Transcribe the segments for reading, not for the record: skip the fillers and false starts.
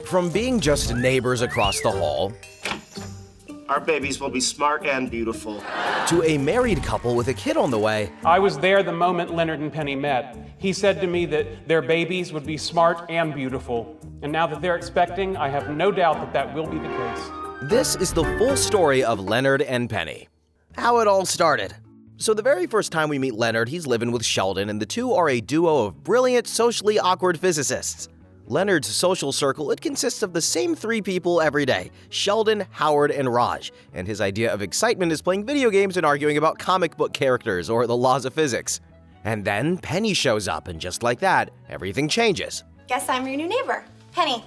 From being just neighbors across the hall, Our babies will be smart and beautiful. to a married couple with a kid on the way, I was there the moment Leonard and Penny met. He said to me that their babies would be smart and beautiful. And now that they're expecting, I have no doubt that that will be the case. this is the full story of Leonard and Penny. How it all started. So the very first time we meet Leonard, he's living with Sheldon, and the two are a duo of brilliant, socially awkward physicists. Leonard's social circle, it consists of the same three people every day: Sheldon, Howard, and Raj. And his idea of excitement is playing video games and arguing about comic book characters or the laws of physics. And then Penny shows up, and just like that, everything changes. Guess I'm your new neighbor, Penny.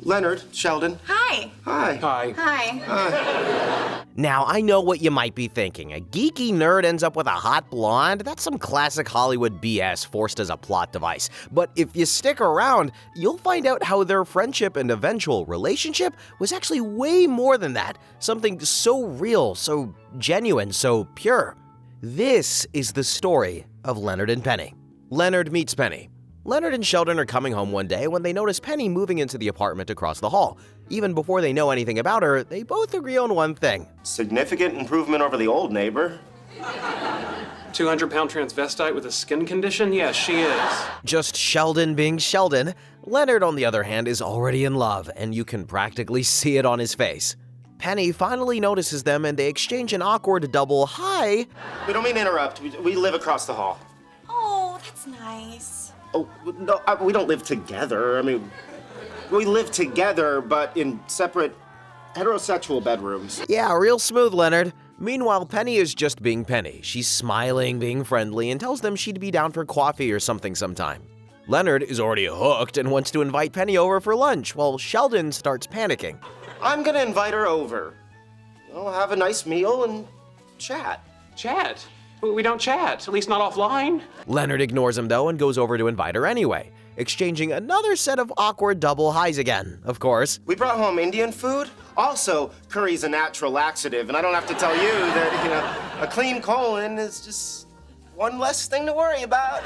Leonard, Sheldon. Hi. Hi. Hi. Hi. Now, I know what you might be thinking. A geeky nerd ends up with a hot blonde? That's some classic Hollywood BS forced as a plot device. But if you stick around, you'll find out how their friendship and eventual relationship was actually way more than that. Something so real, so genuine, so pure. This is the story of Leonard and Penny. Leonard meets Penny. Leonard and Sheldon are coming home one day when they notice Penny moving into the apartment across the hall. Even before they know anything about her, they both agree on one thing. Significant improvement over the old neighbor. 200-pound transvestite with a skin condition? Yes, she is. Just Sheldon being Sheldon. Leonard, on the other hand, is already in love, and you can practically see it on his face. Penny finally notices them, and they exchange an awkward double hi. We don't mean to interrupt. We live across the hall. Oh, that's nice. Oh, no, we don't live together. I mean, we live together, but in separate heterosexual bedrooms. Yeah, real smooth, Leonard. Meanwhile, Penny is just being Penny. She's smiling, being friendly, and tells them she'd be down for coffee or something sometime. Leonard is already hooked and wants to invite Penny over for lunch, while Sheldon starts panicking. I'm gonna invite her over. We'll have a nice meal and chat. Chat? We don't chat, at least not offline. Leonard ignores him, though, and goes over to invite her anyway, exchanging another set of awkward double highs again, of course. We brought home Indian food. Also, curry's a natural laxative, and I don't have to tell you that, a clean colon is just one less thing to worry about.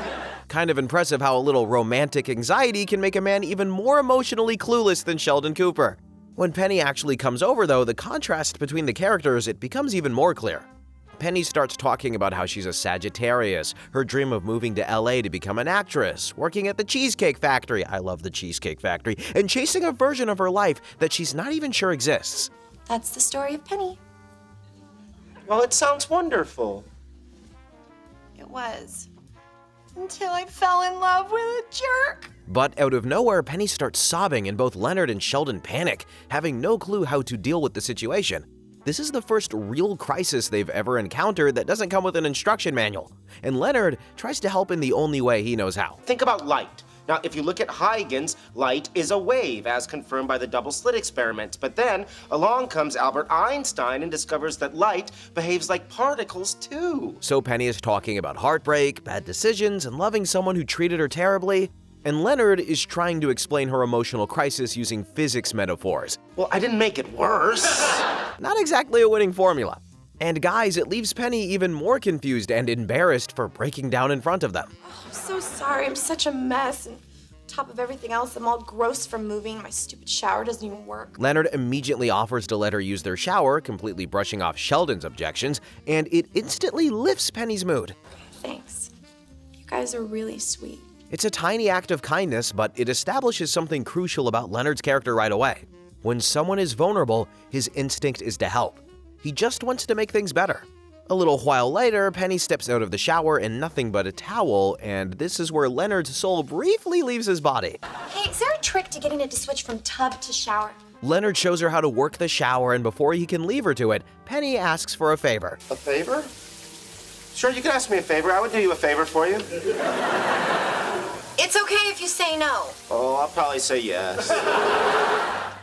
Kind of impressive how a little romantic anxiety can make a man even more emotionally clueless than Sheldon Cooper. When Penny actually comes over, though, the contrast between the characters, it becomes even more clear. Penny starts talking about how she's a Sagittarius, her dream of moving to LA to become an actress, working at the Cheesecake Factory — I love the Cheesecake Factory — and chasing a version of her life that she's not even sure exists. That's the story of Penny. Well, it sounds wonderful. It was. Until I fell in love with a jerk. But out of nowhere, Penny starts sobbing and both Leonard and Sheldon panic, having no clue how to deal with the situation. This is the first real crisis they've ever encountered that doesn't come with an instruction manual, and Leonard tries to help in the only way he knows how. Think about light. Now, if you look at Huygens, light is a wave, as confirmed by the double-slit experiment. But then, along comes Albert Einstein and discovers that light behaves like particles, too. So Penny is talking about heartbreak, bad decisions, and loving someone who treated her terribly, and Leonard is trying to explain her emotional crisis using physics metaphors. Well, I didn't make it worse. Not exactly a winning formula. And guys, it leaves Penny even more confused and embarrassed for breaking down in front of them. Oh, I'm so sorry. I'm such a mess. And on top of everything else, I'm all gross from moving. My stupid shower doesn't even work. Leonard immediately offers to let her use their shower, completely brushing off Sheldon's objections, and it instantly lifts Penny's mood. Thanks. You guys are really sweet. It's a tiny act of kindness, but it establishes something crucial about Leonard's character right away. When someone is vulnerable, his instinct is to help. He just wants to make things better. A little while later, Penny steps out of the shower in nothing but a towel, and this is where Leonard's soul briefly leaves his body. Hey, is there a trick to getting it to switch from tub to shower? Leonard shows her how to work the shower, and before he can leave her to it, Penny asks for a favor. A favor? Sure, you can ask me a favor. I would do you a favor for you. It's okay if you say no. Oh, I'll probably say yes.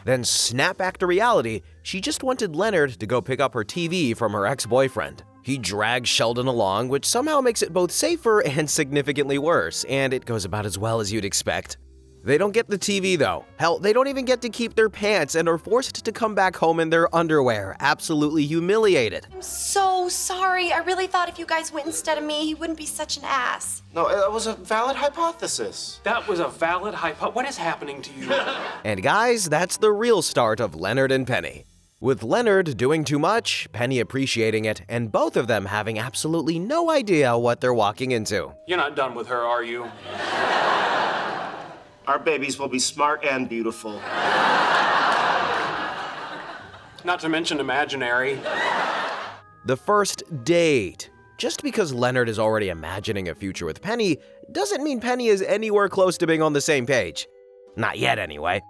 Then snap back to reality, she just wanted Leonard to go pick up her TV from her ex-boyfriend. He drags Sheldon along, which somehow makes it both safer and significantly worse, and it goes about as well as you'd expect. They don't get the TV though. Hell, they don't even get to keep their pants and are forced to come back home in their underwear, absolutely humiliated. I'm so sorry. I really thought if you guys went instead of me, he wouldn't be such an ass. No, it was a valid hypothesis. That was a valid What is happening to you? And guys, that's the real start of Leonard and Penny. With Leonard doing too much, Penny appreciating it, and both of them having absolutely no idea what they're walking into. You're not done with her, are you? Our babies will be smart and beautiful. Not to mention imaginary. The first date. Just because Leonard is already imagining a future with Penny doesn't mean Penny is anywhere close to being on the same page. Not yet, anyway.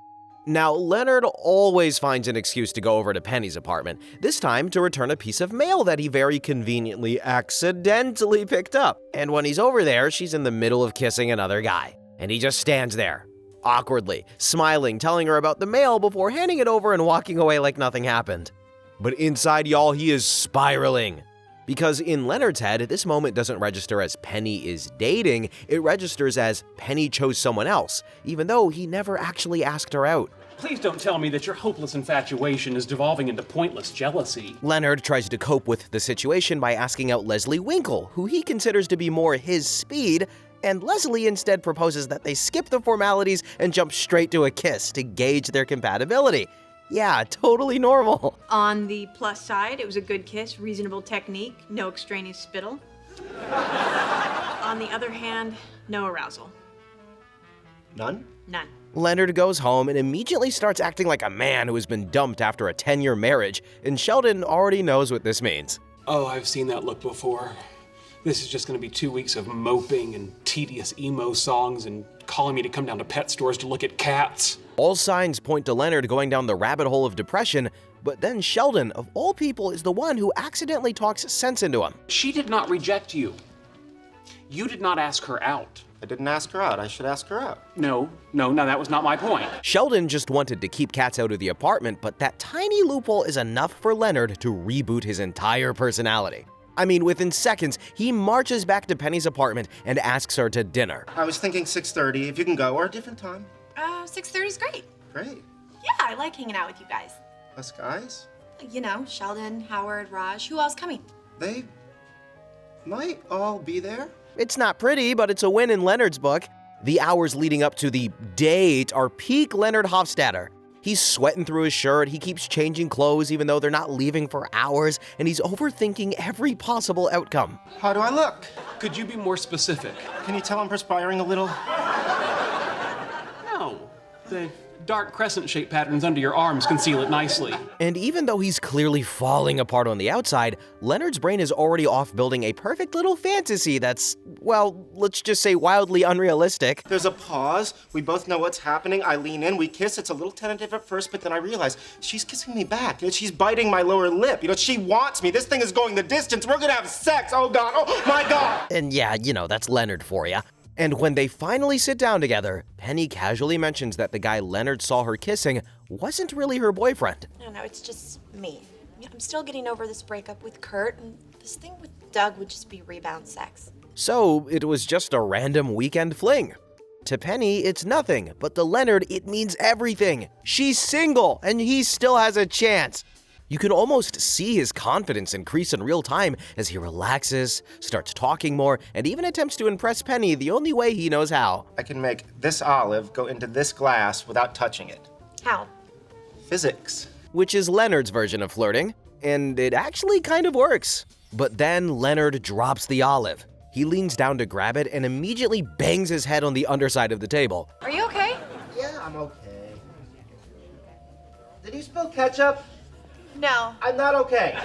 Now, Leonard always finds an excuse to go over to Penny's apartment, this time to return a piece of mail that he very conveniently accidentally picked up. And when he's over there, she's in the middle of kissing another guy. And he just stands there, awkwardly, smiling, telling her about the mail before handing it over and walking away like nothing happened. But inside, y'all, he is spiraling. Because in Leonard's head, this moment doesn't register as Penny is dating, it registers as Penny chose someone else, even though he never actually asked her out. Please don't tell me that your hopeless infatuation is devolving into pointless jealousy. Leonard tries to cope with the situation by asking out Leslie Winkle, who he considers to be more his speed, and Leslie instead proposes that they skip the formalities and jump straight to a kiss to gauge their compatibility. Yeah, totally normal. On the plus side, it was a good kiss, reasonable technique, no extraneous spittle. On the other hand, no arousal. None? None. Leonard goes home and immediately starts acting like a man who has been dumped after a 10-year marriage, and Sheldon already knows what this means. Oh, I've seen that look before. This is just going to be 2 weeks of moping and tedious emo songs and calling me to come down to pet stores to look at cats. All signs point to Leonard going down the rabbit hole of depression, but then Sheldon, of all people, is the one who accidentally talks sense into him. She did not reject you. You did not ask her out. I didn't ask her out. I should ask her out. No, that was not my point. Sheldon just wanted to keep cats out of the apartment, but that tiny loophole is enough for Leonard to reboot his entire personality. I mean, within seconds, he marches back to Penny's apartment and asks her to dinner. I was thinking 6:30, if you can go, or a different time. 6:30 is great. Great. Yeah, I like hanging out with you guys. Us guys? You know, Sheldon, Howard, Raj. Who else coming? They might all be there. It's not pretty, but it's a win in Leonard's book. The hours leading up to the date are peak Leonard Hofstadter. He's sweating through his shirt, he keeps changing clothes even though they're not leaving for hours, and he's overthinking every possible outcome. How do I look? Could you be more specific? Can you tell I'm perspiring a little? No. The dark crescent-shaped patterns under your arms conceal it nicely. And even though he's clearly falling apart on the outside, Leonard's brain is already off building a perfect little fantasy that's, well, let's just say wildly unrealistic. There's a pause. We both know what's happening. I lean in, we kiss. It's a little tentative at first, but then I realize she's kissing me back. She's biting my lower lip. She wants me. This thing is going the distance. We're gonna have sex. Oh, God. Oh, my God. And yeah, that's Leonard for you. And when they finally sit down together, Penny casually mentions that the guy Leonard saw her kissing wasn't really her boyfriend. No, it's just me. I'm still getting over this breakup with Kurt, and this thing with Doug would just be rebound sex. So it was just a random weekend fling. To Penny, it's nothing, but to Leonard, it means everything. She's single, and he still has a chance. You can almost see his confidence increase in real time as he relaxes, starts talking more, and even attempts to impress Penny the only way he knows how. I can make this olive go into this glass without touching it. How? Physics. Which is Leonard's version of flirting, and it actually kind of works. But then Leonard drops the olive. He leans down to grab it and immediately bangs his head on the underside of the table. Are you okay? Yeah, I'm okay. Did you spill ketchup? No. I'm not okay.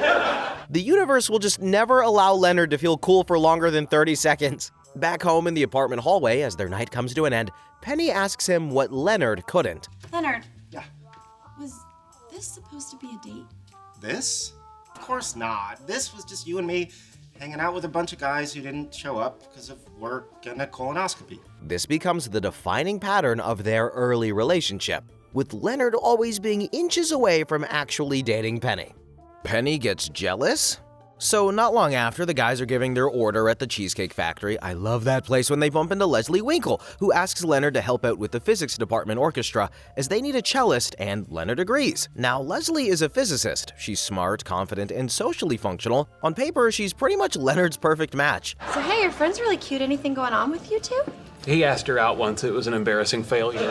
The universe will just never allow Leonard to feel cool for longer than 30 seconds. Back home in the apartment hallway, as their night comes to an end, Penny asks him what Leonard couldn't. Leonard. Yeah. Was this supposed to be a date? This? Of course not. This was just you and me hanging out with a bunch of guys who didn't show up because of work and a colonoscopy. This becomes the defining pattern of their early relationship, with Leonard always being inches away from actually dating Penny. Penny gets jealous? So not long after, the guys are giving their order at the Cheesecake Factory. I love that place when they bump into Leslie Winkle, who asks Leonard to help out with the physics department orchestra as they need a cellist, and Leonard agrees. Now, Leslie is a physicist. She's smart, confident, and socially functional. On paper, she's pretty much Leonard's perfect match. So hey, your friend's really cute. Anything going on with you two? He asked her out once. It was an embarrassing failure.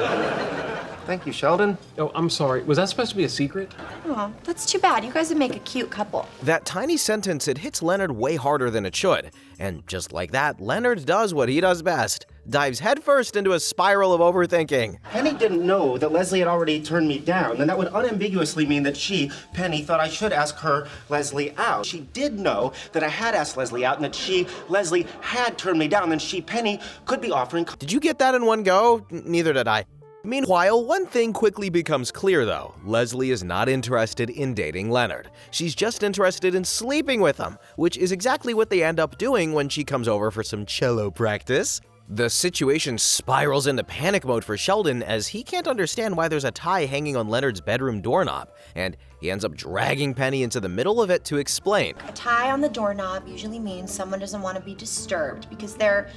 Thank you, Sheldon. Oh, I'm sorry. Was that supposed to be a secret? Oh, that's too bad. You guys would make a cute couple. That tiny sentence, it hits Leonard way harder than it should. And just like that, Leonard does what he does best. Dives headfirst into a spiral of overthinking. Penny didn't know that Leslie had already turned me down, and that would unambiguously mean that she, Penny, thought I should ask her, Leslie, out. She did know that I had asked Leslie out and that she, Leslie, had turned me down, and she, Penny, could be offering... Did you get that in one go? Neither did I. Meanwhile, one thing quickly becomes clear though. Leslie is not interested in dating Leonard. She's just interested in sleeping with him, which is exactly what they end up doing when she comes over for some cello practice. The situation spirals into panic mode for Sheldon as he can't understand why there's a tie hanging on Leonard's bedroom doorknob, and he ends up dragging Penny into the middle of it to explain. A tie on the doorknob usually means someone doesn't want to be disturbed because they're,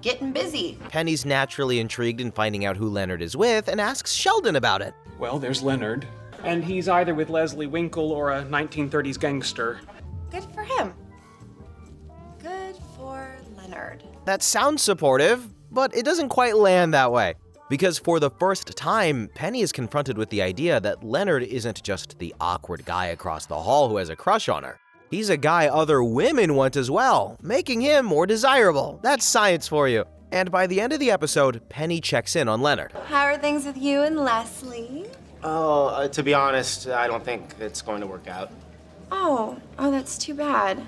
getting busy. Penny's naturally intrigued in finding out who Leonard is with and asks Sheldon about it. Well, there's Leonard. And he's either with Leslie Winkle or a 1930s gangster. Good for him. Good for Leonard. That sounds supportive, but it doesn't quite land that way. Because for the first time, Penny is confronted with the idea that Leonard isn't just the awkward guy across the hall who has a crush on her. He's a guy other women want as well, making him more desirable. That's science for you. And by the end of the episode, Penny checks in on Leonard. How are things with you and Leslie? Oh, to be honest, I don't think it's going to work out. Oh, that's too bad.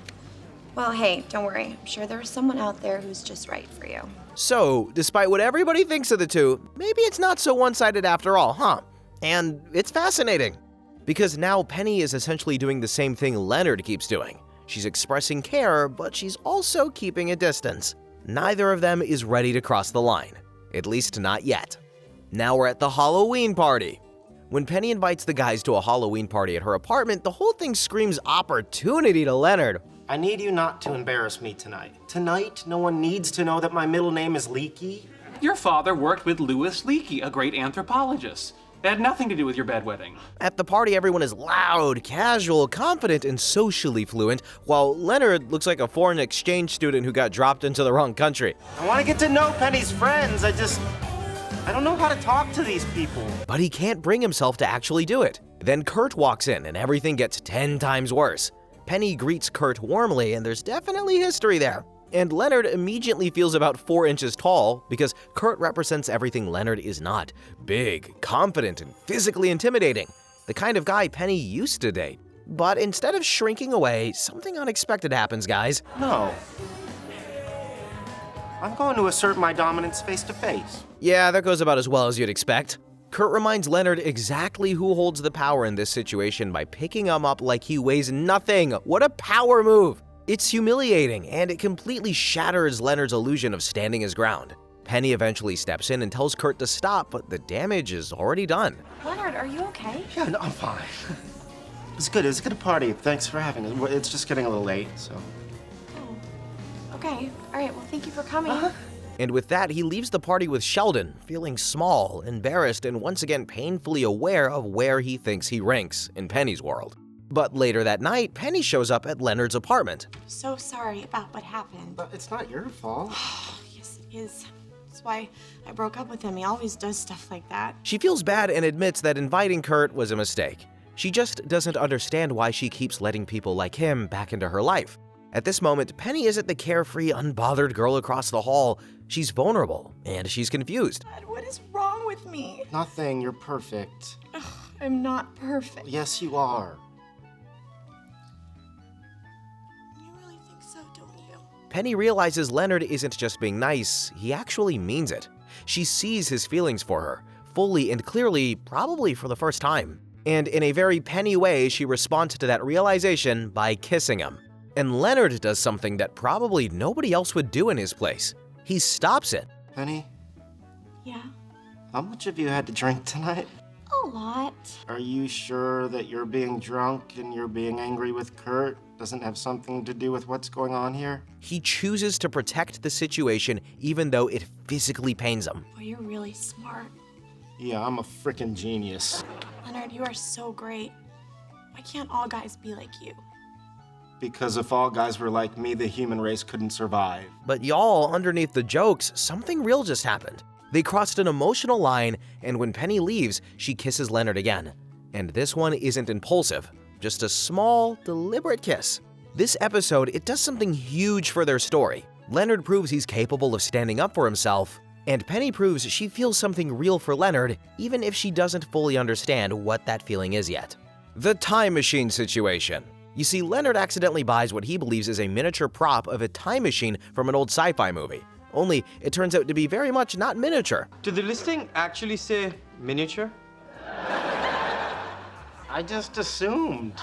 Well, hey, don't worry. I'm sure there's someone out there who's just right for you. So, despite what everybody thinks of the two, maybe it's not so one-sided after all, huh? And it's fascinating. Because now Penny is essentially doing the same thing Leonard keeps doing. She's expressing care, but she's also keeping a distance. Neither of them is ready to cross the line. At least not yet. Now we're at the Halloween party. When Penny invites the guys to a Halloween party at her apartment, the whole thing screams opportunity to Leonard. I need you not to embarrass me tonight. Tonight, no one needs to know that my middle name is Leaky. Your father worked with Louis Leakey, a great anthropologist. It had nothing to do with your bedwetting. At the party, everyone is loud, casual, confident, and socially fluent, while Leonard looks like a foreign exchange student who got dropped into the wrong country. I want to get to know Penny's friends. I don't know how to talk to these people. But he can't bring himself to actually do it. Then Kurt walks in and everything gets 10 times worse. Penny greets Kurt warmly and there's definitely history there. And Leonard immediately feels about 4 inches tall because Kurt represents everything Leonard is not. Big, confident, and physically intimidating. The kind of guy Penny used to date. But instead of shrinking away, something unexpected happens, guys. No. I'm going to assert my dominance face to face. Yeah, that goes about as well as you'd expect. Kurt reminds Leonard exactly who holds the power in this situation by picking him up like he weighs nothing. What a power move! It's humiliating, and it completely shatters Leonard's illusion of standing his ground. Penny eventually steps in and tells Kurt to stop, but the damage is already done. Leonard, are you okay? Yeah, no, I'm fine. It's good. It's a good party. Thanks for having it. It's just getting a little late, so. Oh, okay. All right, well, thank you for coming. And with that, he leaves the party with Sheldon, feeling small, embarrassed, and once again painfully aware of where he thinks he ranks in Penny's world. But later that night, Penny shows up at Leonard's apartment. So sorry about what happened. But it's not your fault. Yes, it is. That's why I broke up with him. He always does stuff like that. She feels bad and admits that inviting Kurt was a mistake. She just doesn't understand why she keeps letting people like him back into her life. At this moment, Penny isn't the carefree, unbothered girl across the hall. She's vulnerable, and she's confused. God, what is wrong with me? Nothing. You're perfect. I'm not perfect. Yes, you are. You really think so, don't you? Penny realizes Leonard isn't just being nice, he actually means it. She sees his feelings for her, fully and clearly, probably for the first time. And in a very Penny way, she responds to that realization by kissing him. And Leonard does something that probably nobody else would do in his place. He stops it. Penny, Yeah? how much have you had to drink tonight? Oh, a lot. Are you sure that you're being drunk and you're being angry with Kurt doesn't have something to do with what's going on here? He chooses to protect the situation even though it physically pains him. Boy, you're really smart. Yeah, I'm a frickin' genius. Leonard, you are so great. Why can't all guys be like you? Because if all guys were like me, the human race couldn't survive. But y'all, underneath the jokes, something real just happened. They crossed an emotional line, and when Penny leaves, she kisses Leonard again. And this one isn't impulsive, just a small, deliberate kiss. This episode, it does something huge for their story. Leonard proves he's capable of standing up for himself, and Penny proves she feels something real for Leonard, even if she doesn't fully understand what that feeling is yet. The time machine situation. You see, Leonard accidentally buys what he believes is a miniature prop of a time machine from an old sci-fi movie. Only, it turns out to be very much not miniature. Did the listing actually say miniature? I just assumed.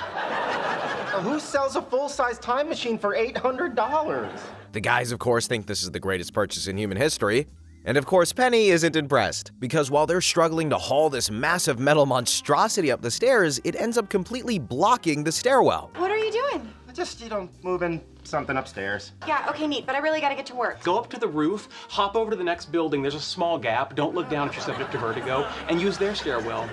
Who sells a full-size time machine for $800? The guys, of course, think this is the greatest purchase in human history. And of course, Penny isn't impressed, because while they're struggling to haul this massive metal monstrosity up the stairs, it ends up completely blocking the stairwell. What are you doing? Just, moving something upstairs. Yeah, okay, neat, but I really gotta get to work. Go up to the roof, hop over to the next building. There's a small gap. Don't look down if you're subject to vertigo, and use their stairwell.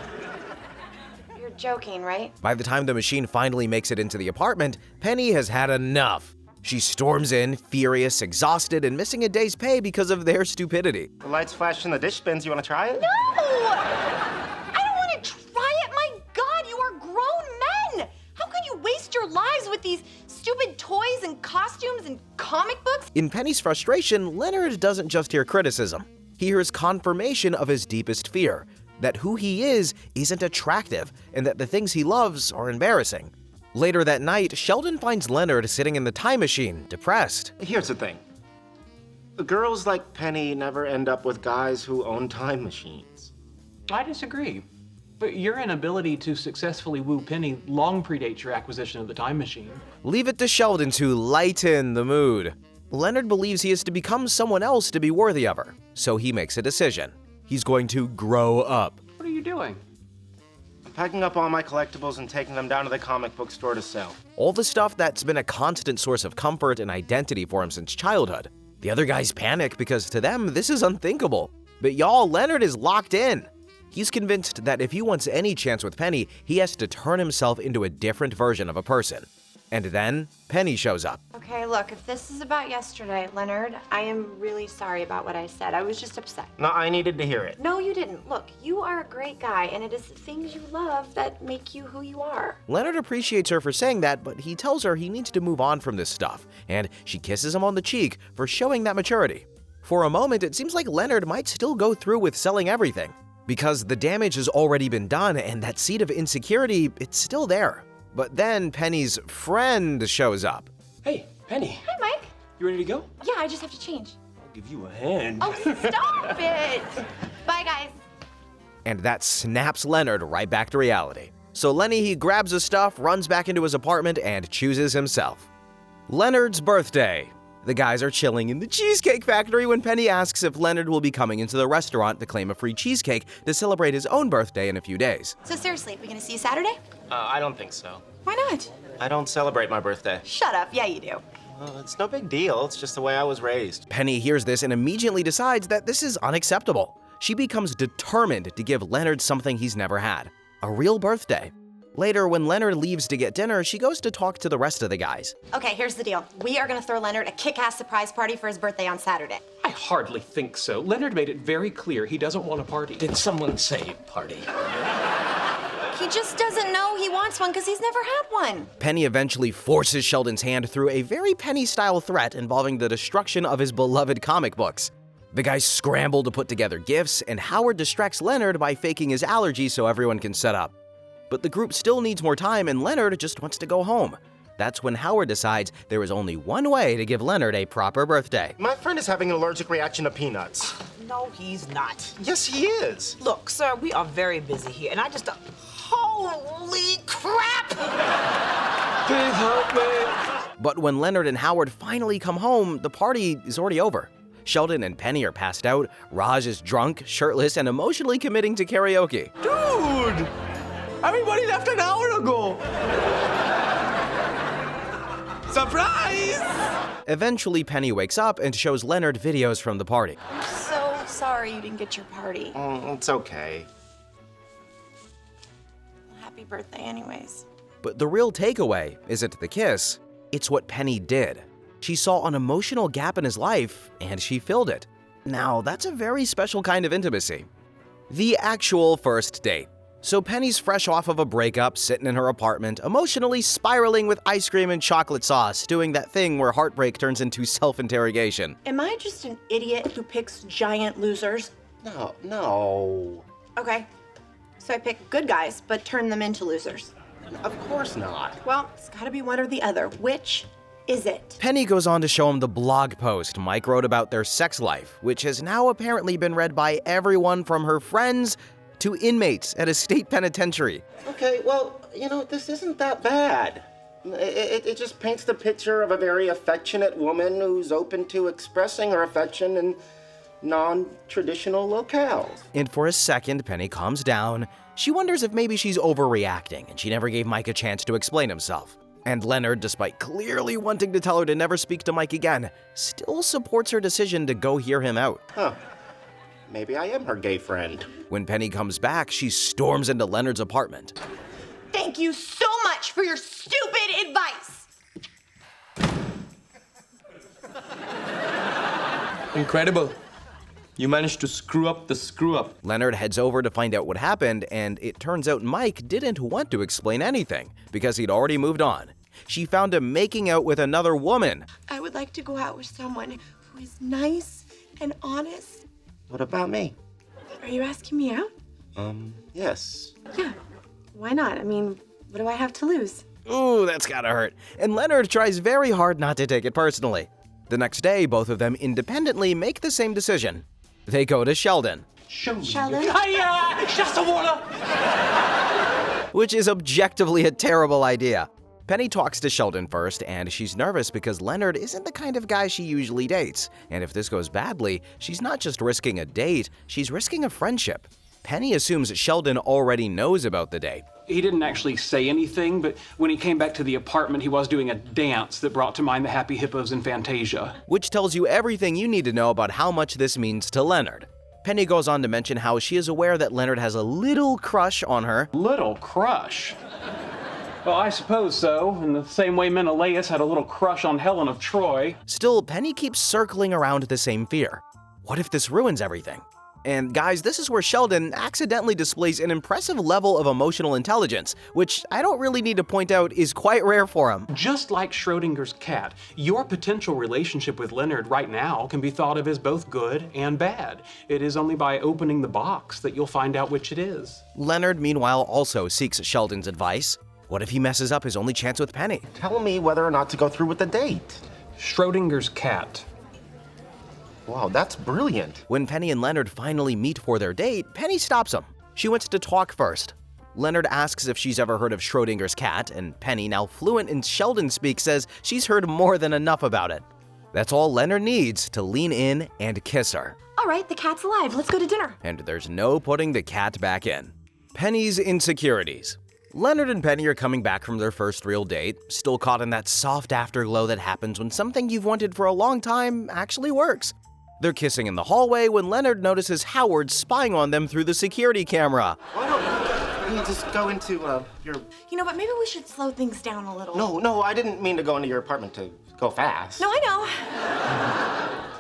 You're joking, right? By the time the machine finally makes it into the apartment, Penny has had enough. She storms in, furious, exhausted, and missing a day's pay because of their stupidity. The lights flash in the dish bins. You want to try it? No! I don't want to try it! My God, you are grown men! How could you waste your lives with these stupid toys and costumes and comic books? In Penny's frustration, Leonard doesn't just hear criticism. He hears confirmation of his deepest fear, that who he is isn't attractive, and that the things he loves are embarrassing. Later that night, Sheldon finds Leonard sitting in the time machine, depressed. Here's the thing. Girls like Penny never end up with guys who own time machines. I disagree. But your inability to successfully woo Penny long predates your acquisition of the time machine. Leave it to Sheldon to lighten the mood. Leonard believes he is to become someone else to be worthy of her, so he makes a decision. He's going to grow up. What are you doing? I'm packing up all my collectibles and taking them down to the comic book store to sell. All the stuff that's been a constant source of comfort and identity for him since childhood. The other guys panic because to them, this is unthinkable. But y'all, Leonard is locked in. He's convinced that if he wants any chance with Penny, he has to turn himself into a different version of a person. And then, Penny shows up. Okay, look, if this is about yesterday, Leonard, I am really sorry about what I said. I was just upset. No, I needed to hear it. No, you didn't. Look, you are a great guy, and it is the things you love that make you who you are. Leonard appreciates her for saying that, but he tells her he needs to move on from this stuff, and she kisses him on the cheek for showing that maturity. For a moment, it seems like Leonard might still go through with selling everything, because the damage has already been done, and that seed of insecurity, it's still there. But then Penny's friend shows up. Hey, Penny. Hi, Mike. You ready to go? Yeah, I just have to change. I'll give you a hand. Oh, stop it! Bye, guys. And that snaps Leonard right back to reality. So Lenny, he grabs his stuff, runs back into his apartment, and chooses himself. Leonard's birthday. The guys are chilling in the Cheesecake Factory when Penny asks if Leonard will be coming into the restaurant to claim a free cheesecake to celebrate his own birthday in a few days. So seriously, we gonna see you Saturday? I don't think so. Why not? I don't celebrate my birthday. Shut up. Yeah, you do. It's no big deal. It's just the way I was raised. Penny hears this and immediately decides that this is unacceptable. She becomes determined to give Leonard something he's never had, a real birthday. Later, when Leonard leaves to get dinner, she goes to talk to the rest of the guys. Okay, here's the deal. We are gonna throw Leonard a kick-ass surprise party for his birthday on Saturday. I hardly think so. Leonard made it very clear he doesn't want a party. Did someone say party? He just doesn't know he wants one because he's never had one. Penny eventually forces Sheldon's hand through a very Penny-style threat involving the destruction of his beloved comic books. The guys scramble to put together gifts, and Howard distracts Leonard by faking his allergy so everyone can set up. But the group still needs more time, and Leonard just wants to go home. That's when Howard decides there is only one way to give Leonard a proper birthday. My friend is having an allergic reaction to peanuts. No, he's not. Yes, he is. Look, sir, we are very busy here, and I just... holy crap! Please help me. But when Leonard and Howard finally come home, the party is already over. Sheldon and Penny are passed out, Raj is drunk, shirtless, and emotionally committing to karaoke. Dude, Dude! Everybody left an hour ago! Surprise! Eventually, Penny wakes up and shows Leonard videos from the party. I'm so sorry you didn't get your party. It's okay. Happy birthday anyways. But the real takeaway isn't the kiss, it's what Penny did. She saw an emotional gap in his life, and she filled it. Now, that's a very special kind of intimacy. The actual first date. So Penny's fresh off of a breakup, sitting in her apartment, emotionally spiraling with ice cream and chocolate sauce, doing that thing where heartbreak turns into self-interrogation. Am I just an idiot who picks giant losers? No. Okay. So I pick good guys, but turn them into losers. Of course not. Well, it's gotta be one or the other. Which is it? Penny goes on to show him the blog post Mike wrote about their sex life, which has now apparently been read by everyone from her friends to inmates at a state penitentiary. Okay, well, this isn't that bad. It just paints the picture of a very affectionate woman who's open to expressing her affection in non-traditional locales. And for a second, Penny calms down. She wonders if maybe she's overreacting and she never gave Mike a chance to explain himself. And Leonard, despite clearly wanting to tell her to never speak to Mike again, still supports her decision to go hear him out. Huh. Maybe I am her gay friend. When Penny comes back, she storms into Leonard's apartment. Thank you so much for your stupid advice. Incredible. You managed to screw up the screw-up. Leonard heads over to find out what happened, and it turns out Mike didn't want to explain anything because he'd already moved on. She found him making out with another woman. I would like to go out with someone who is nice and honest. What about me? Are you asking me out? Yes. Yeah. Why not? I mean, what do I have to lose? Ooh, that's gotta hurt. And Leonard tries very hard not to take it personally. The next day, both of them independently make the same decision. They go to Sheldon, Sheldon? Hiya! Just the water! which is objectively a terrible idea. Penny talks to Sheldon first, and she's nervous because Leonard isn't the kind of guy she usually dates. And if this goes badly, she's not just risking a date, she's risking a friendship. Penny assumes Sheldon already knows about the date. He didn't actually say anything, but when he came back to the apartment, he was doing a dance that brought to mind the Happy Hippos in Fantasia. Which tells you everything you need to know about how much this means to Leonard. Penny goes on to mention how she is aware that Leonard has a little crush on her. Little crush? Well, I suppose so, in the same way Menelaus had a little crush on Helen of Troy. Still, Penny keeps circling around the same fear. What if this ruins everything? And guys, this is where Sheldon accidentally displays an impressive level of emotional intelligence, which I don't really need to point out is quite rare for him. Just like Schrodinger's cat, your potential relationship with Leonard right now can be thought of as both good and bad. It is only by opening the box that you'll find out which it is. Leonard, meanwhile, also seeks Sheldon's advice. What if he messes up his only chance with Penny? Tell me whether or not to go through with the date. Schrodinger's cat. Wow, that's brilliant. When Penny and Leonard finally meet for their date, Penny stops him. She wants to talk first. Leonard asks if she's ever heard of Schrodinger's cat, and Penny, now fluent in Sheldon speak, says she's heard more than enough about it. That's all Leonard needs to lean in and kiss her. All right, the cat's alive. Let's go to dinner. And there's no putting the cat back in. Penny's insecurities. Leonard and Penny are coming back from their first real date, still caught in that soft afterglow that happens when something you've wanted for a long time actually works. They're kissing in the hallway when Leonard notices Howard spying on them through the security camera. Why don't you just go into your... You know, but maybe we should slow things down a little. No, I didn't mean to go into your apartment to go fast. No, I know.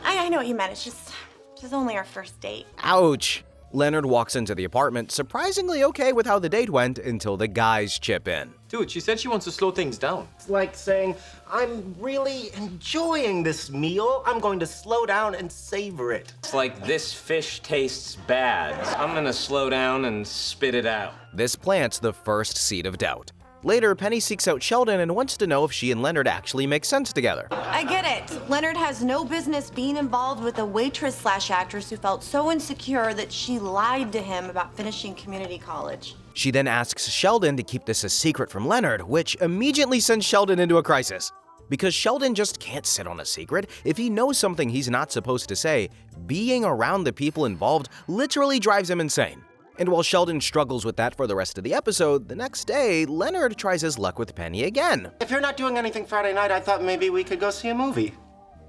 I know what you meant. It's just only our first date. Ouch. Leonard walks into the apartment, surprisingly okay with how the date went until the guys chip in. Dude, she said she wants to slow things down. It's like saying, I'm really enjoying this meal. I'm going to slow down and savor it. It's like this fish tastes bad. I'm gonna slow down and spit it out. This plants the first seed of doubt. Later, Penny seeks out Sheldon and wants to know if she and Leonard actually make sense together. I get it. Leonard has no business being involved with a waitress/actress who felt so insecure that she lied to him about finishing community college. She then asks Sheldon to keep this a secret from Leonard, which immediately sends Sheldon into a crisis. Because Sheldon just can't sit on a secret. If he knows something he's not supposed to say, being around the people involved literally drives him insane. And while Sheldon struggles with that for the rest of the episode, the next day, Leonard tries his luck with Penny again. If you're not doing anything Friday night, I thought maybe we could go see a movie.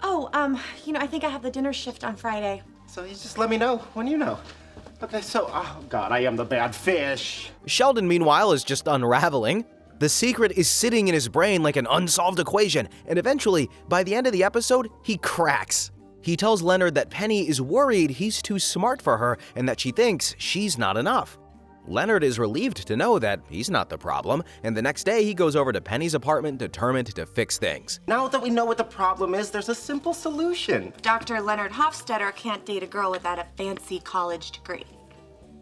Oh, I think I have the dinner shift on Friday. So you just let me know when you know. Okay, so, oh God, I am the bad fish. Sheldon, meanwhile, is just unraveling. The secret is sitting in his brain like an unsolved equation, and eventually, by the end of the episode, he cracks. He tells Leonard that Penny is worried he's too smart for her and that she thinks she's not enough. Leonard is relieved to know that he's not the problem, and the next day he goes over to Penny's apartment determined to fix things. Now that we know what the problem is, there's a simple solution. Dr. Leonard Hofstetter can't date a girl without a fancy college degree.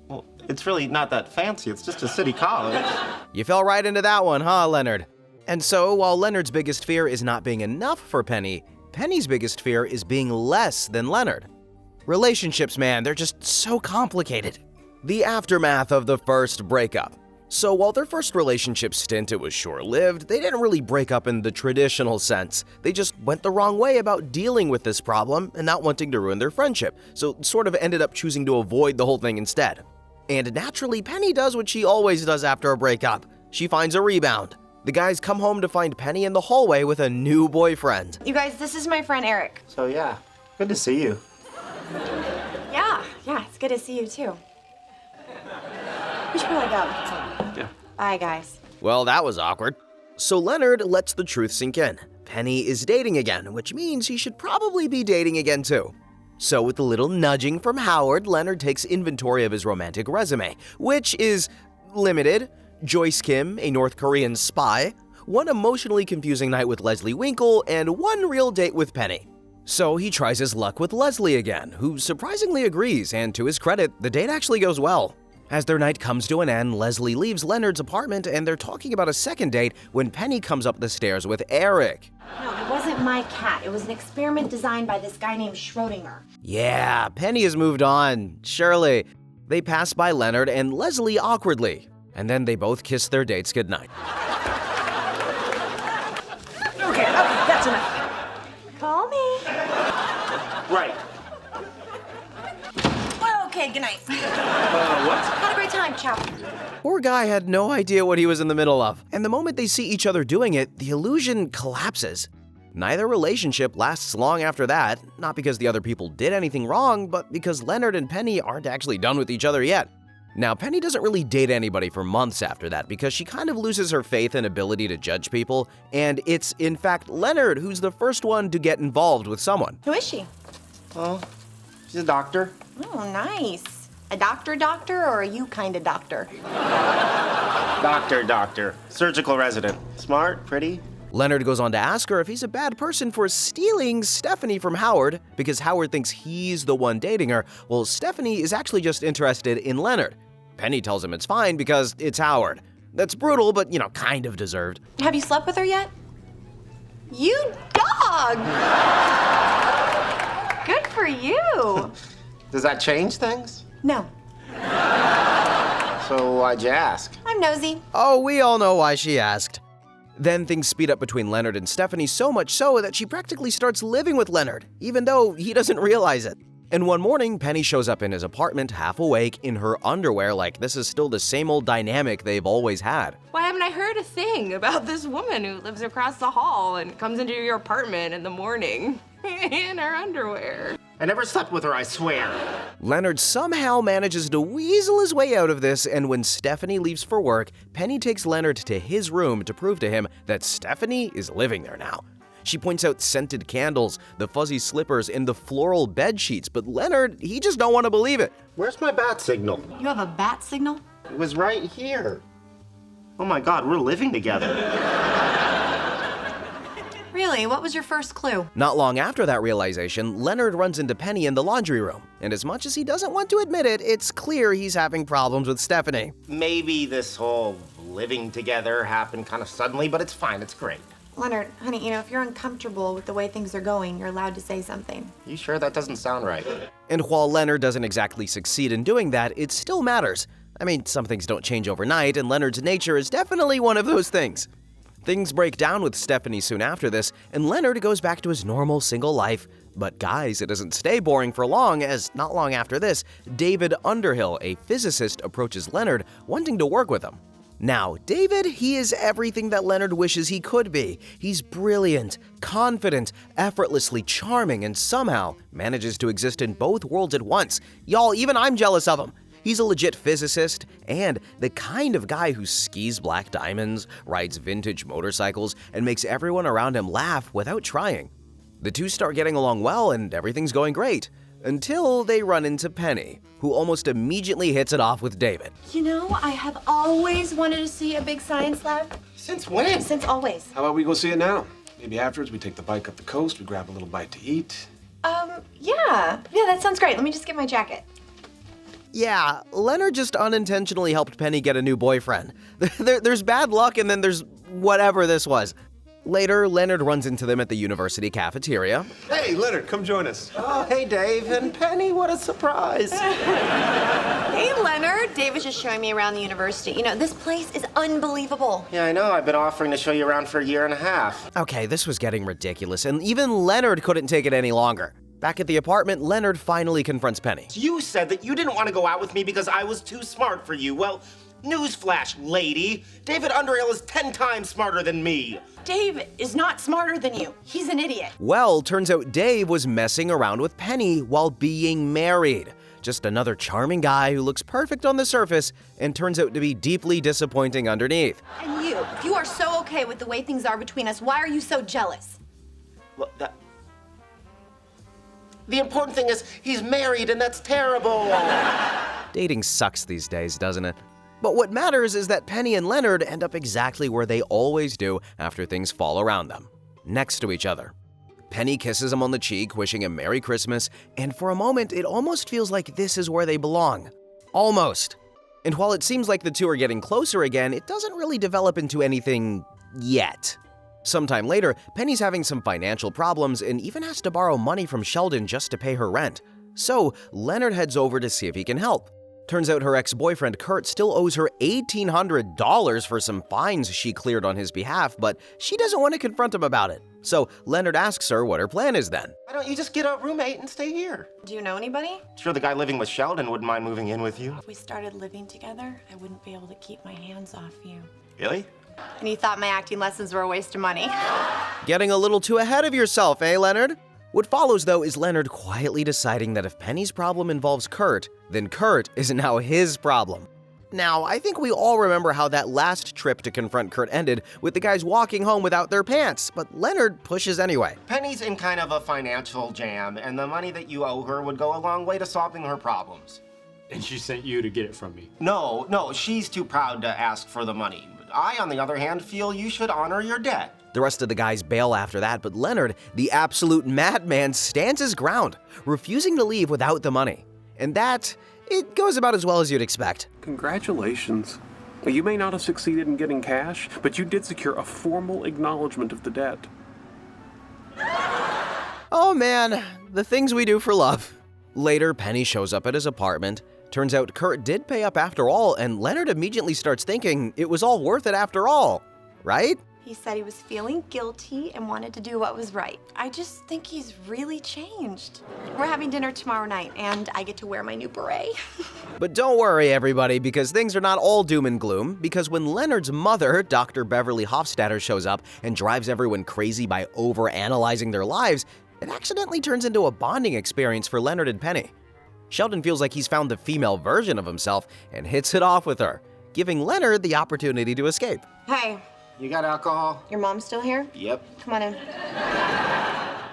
Well, it's really not that fancy, it's just a city college. You fell right into that one, huh, Leonard? And so, while Leonard's biggest fear is not being enough for Penny, Penny's biggest fear is being less than Leonard. Relationships, man, they're just so complicated. The aftermath of the first breakup. So while their first relationship stint, it was short-lived, they didn't really break up in the traditional sense. They just went the wrong way about dealing with this problem and not wanting to ruin their friendship, so sort of ended up choosing to avoid the whole thing instead. And naturally, Penny does what she always does after a breakup. She finds a rebound. The guys come home to find Penny in the hallway with a new boyfriend. You guys, this is my friend Eric. So yeah, good to see you. Yeah, it's good to see you too. We should probably go. Yeah. Bye, guys. Well, that was awkward. So Leonard lets the truth sink in. Penny is dating again, which means he should probably be dating again too. So with a little nudging from Howard, Leonard takes inventory of his romantic resume, which is limited: Joyce Kim, a North Korean spy, one emotionally confusing night with Leslie Winkle, and one real date with Penny. So he tries his luck with Leslie again, who surprisingly agrees, and to his credit, the date actually goes well. As their night comes to an end, Leslie leaves Leonard's apartment and they're talking about a second date when Penny comes up the stairs with Eric. No, it wasn't my cat. It was an experiment designed by this guy named Schrodinger. Yeah, Penny has moved on, surely. They pass by Leonard and Leslie awkwardly, and then they both kiss their dates goodnight. Okay, that's enough. Call me. Right. Okay, good night. What? Had a great time, ciao. Poor guy had no idea what he was in the middle of, and the moment they see each other doing it, the illusion collapses. Neither relationship lasts long after that, not because the other people did anything wrong, but because Leonard and Penny aren't actually done with each other yet. Now, Penny doesn't really date anybody for months after that because she kind of loses her faith and ability to judge people, and it's, in fact, Leonard who's the first one to get involved with someone. Who is she? Well, she's a doctor. Oh, nice. A doctor, or a you kind of doctor? Doctor. Surgical resident. Smart, pretty. Leonard goes on to ask her if he's a bad person for stealing Stephanie from Howard because Howard thinks he's the one dating her. Well, Stephanie is actually just interested in Leonard. Penny tells him it's fine because it's Howard. That's brutal, but, kind of deserved. Have you slept with her yet? You dog! Good for you. Does that change things? No, So why'd you ask? I'm nosy. Oh, we all know why she asked. Then things speed up between Leonard and Stephanie so much so that she practically starts living with Leonard, even though he doesn't realize it. And one morning, Penny shows up in his apartment half awake in her underwear like this is still the same old dynamic they've always had. Why haven't I heard a thing about this woman who lives across the hall and comes into your apartment in the morning in her underwear? I never slept with her, I swear. Leonard somehow manages to weasel his way out of this, and when Stephanie leaves for work, Penny takes Leonard to his room to prove to him that Stephanie is living there now. She points out scented candles, the fuzzy slippers, and the floral bed sheets, but Leonard, he just don't want to believe it. Where's my bat signal? You have a bat signal? It was right here. Oh my God, we're living together. Really? What was your first clue? Not long after that realization, Leonard runs into Penny in the laundry room, and as much as he doesn't want to admit it, it's clear he's having problems with Stephanie. Maybe this whole living together happened kind of suddenly, but it's fine, it's great. Leonard, honey, if you're uncomfortable with the way things are going, you're allowed to say something. You sure that doesn't sound right? And while Leonard doesn't exactly succeed in doing that, it still matters. I mean, some things don't change overnight, and Leonard's nature is definitely one of those things. Things break down with Stephanie soon after this, and Leonard goes back to his normal single life, But guys, it doesn't stay boring for long, as not long after this, David Underhill, a physicist, approaches Leonard wanting to work with him. Now, David, he is everything that Leonard wishes he could be. He's brilliant, confident, effortlessly charming, and somehow manages to exist in both worlds at once. Y'all, even I'm jealous of him. He's a legit physicist and the kind of guy who skis black diamonds, rides vintage motorcycles, and makes everyone around him laugh without trying. The two start getting along well and everything's going great, until they run into Penny, who almost immediately hits it off with David. You know, I have always wanted to see a big science lab. Since when? Since always. How about we go see it now? Maybe afterwards we take the bike up the coast, we grab a little bite to eat. Yeah, that sounds great. Let me just get my jacket. Yeah, Leonard just unintentionally helped Penny get a new boyfriend. There's bad luck and then there's whatever this was. Later, Leonard runs into them at the university cafeteria. Hey, Leonard, come join us. Oh, hey, Dave and Penny, what a surprise. Hey, Leonard. Dave was just showing me around the university. You know, this place is unbelievable. Yeah, I know. I've been offering to show you around for a year and a half. Okay, this was getting ridiculous, and even Leonard couldn't take it any longer. Back at the apartment, Leonard finally confronts Penny. You said that you didn't want to go out with me because I was too smart for you. Well, newsflash, lady. David Underhill is 10 times smarter than me. Dave is not smarter than you. He's an idiot. Well, turns out Dave was messing around with Penny while being married. Just another charming guy who looks perfect on the surface and turns out to be deeply disappointing underneath. And you, if you are so okay with the way things are between us, why are you so jealous? Look, the important thing is he's married, and that's terrible. Dating sucks these days, doesn't it? But what matters is that Penny and Leonard end up exactly where they always do after things fall around them, next to each other. Penny kisses him on the cheek, wishing him Merry Christmas, and for a moment, it almost feels like this is where they belong. Almost. And while it seems like the two are getting closer again, it doesn't really develop into anything yet. Sometime later, Penny's having some financial problems and even has to borrow money from Sheldon just to pay her rent. So, Leonard heads over to see if he can help. Turns out her ex-boyfriend Kurt still owes her $1,800 for some fines she cleared on his behalf, but she doesn't want to confront him about it. So Leonard asks her what her plan is then. Why don't you just get a roommate and stay here? Do you know anybody? Sure, the guy living with Sheldon wouldn't mind moving in with you. If we started living together, I wouldn't be able to keep my hands off you. Really? And you thought my acting lessons were a waste of money. Getting a little too ahead of yourself, eh, Leonard? What follows, though, is Leonard quietly deciding that if Penny's problem involves Kurt, then Kurt is now his problem. Now, I think we all remember how that last trip to confront Kurt ended with the guys walking home without their pants, but Leonard pushes anyway. Penny's in kind of a financial jam, and the money that you owe her would go a long way to solving her problems. And she sent you to get it from me? No, she's too proud to ask for the money. I, on the other hand, feel you should honor your debt. The rest of the guys bail after that, but Leonard, the absolute madman, stands his ground, refusing to leave without the money. And that, it goes about as well as you'd expect. Congratulations. You may not have succeeded in getting cash, but you did secure a formal acknowledgement of the debt. Oh man, the things we do for love. Later, Penny shows up at his apartment. Turns out Kurt did pay up after all, and Leonard immediately starts thinking it was all worth it after all, right? He said he was feeling guilty and wanted to do what was right. I just think he's really changed. We're having dinner tomorrow night, and I get to wear my new beret. But don't worry, everybody, because things are not all doom and gloom, because when Leonard's mother, Dr. Beverly Hofstadter, shows up and drives everyone crazy by overanalyzing their lives, it accidentally turns into a bonding experience for Leonard and Penny. Sheldon feels like he's found the female version of himself and hits it off with her, giving Leonard the opportunity to escape. Hey, You got alcohol? your mom's still here? Yep. Come on in.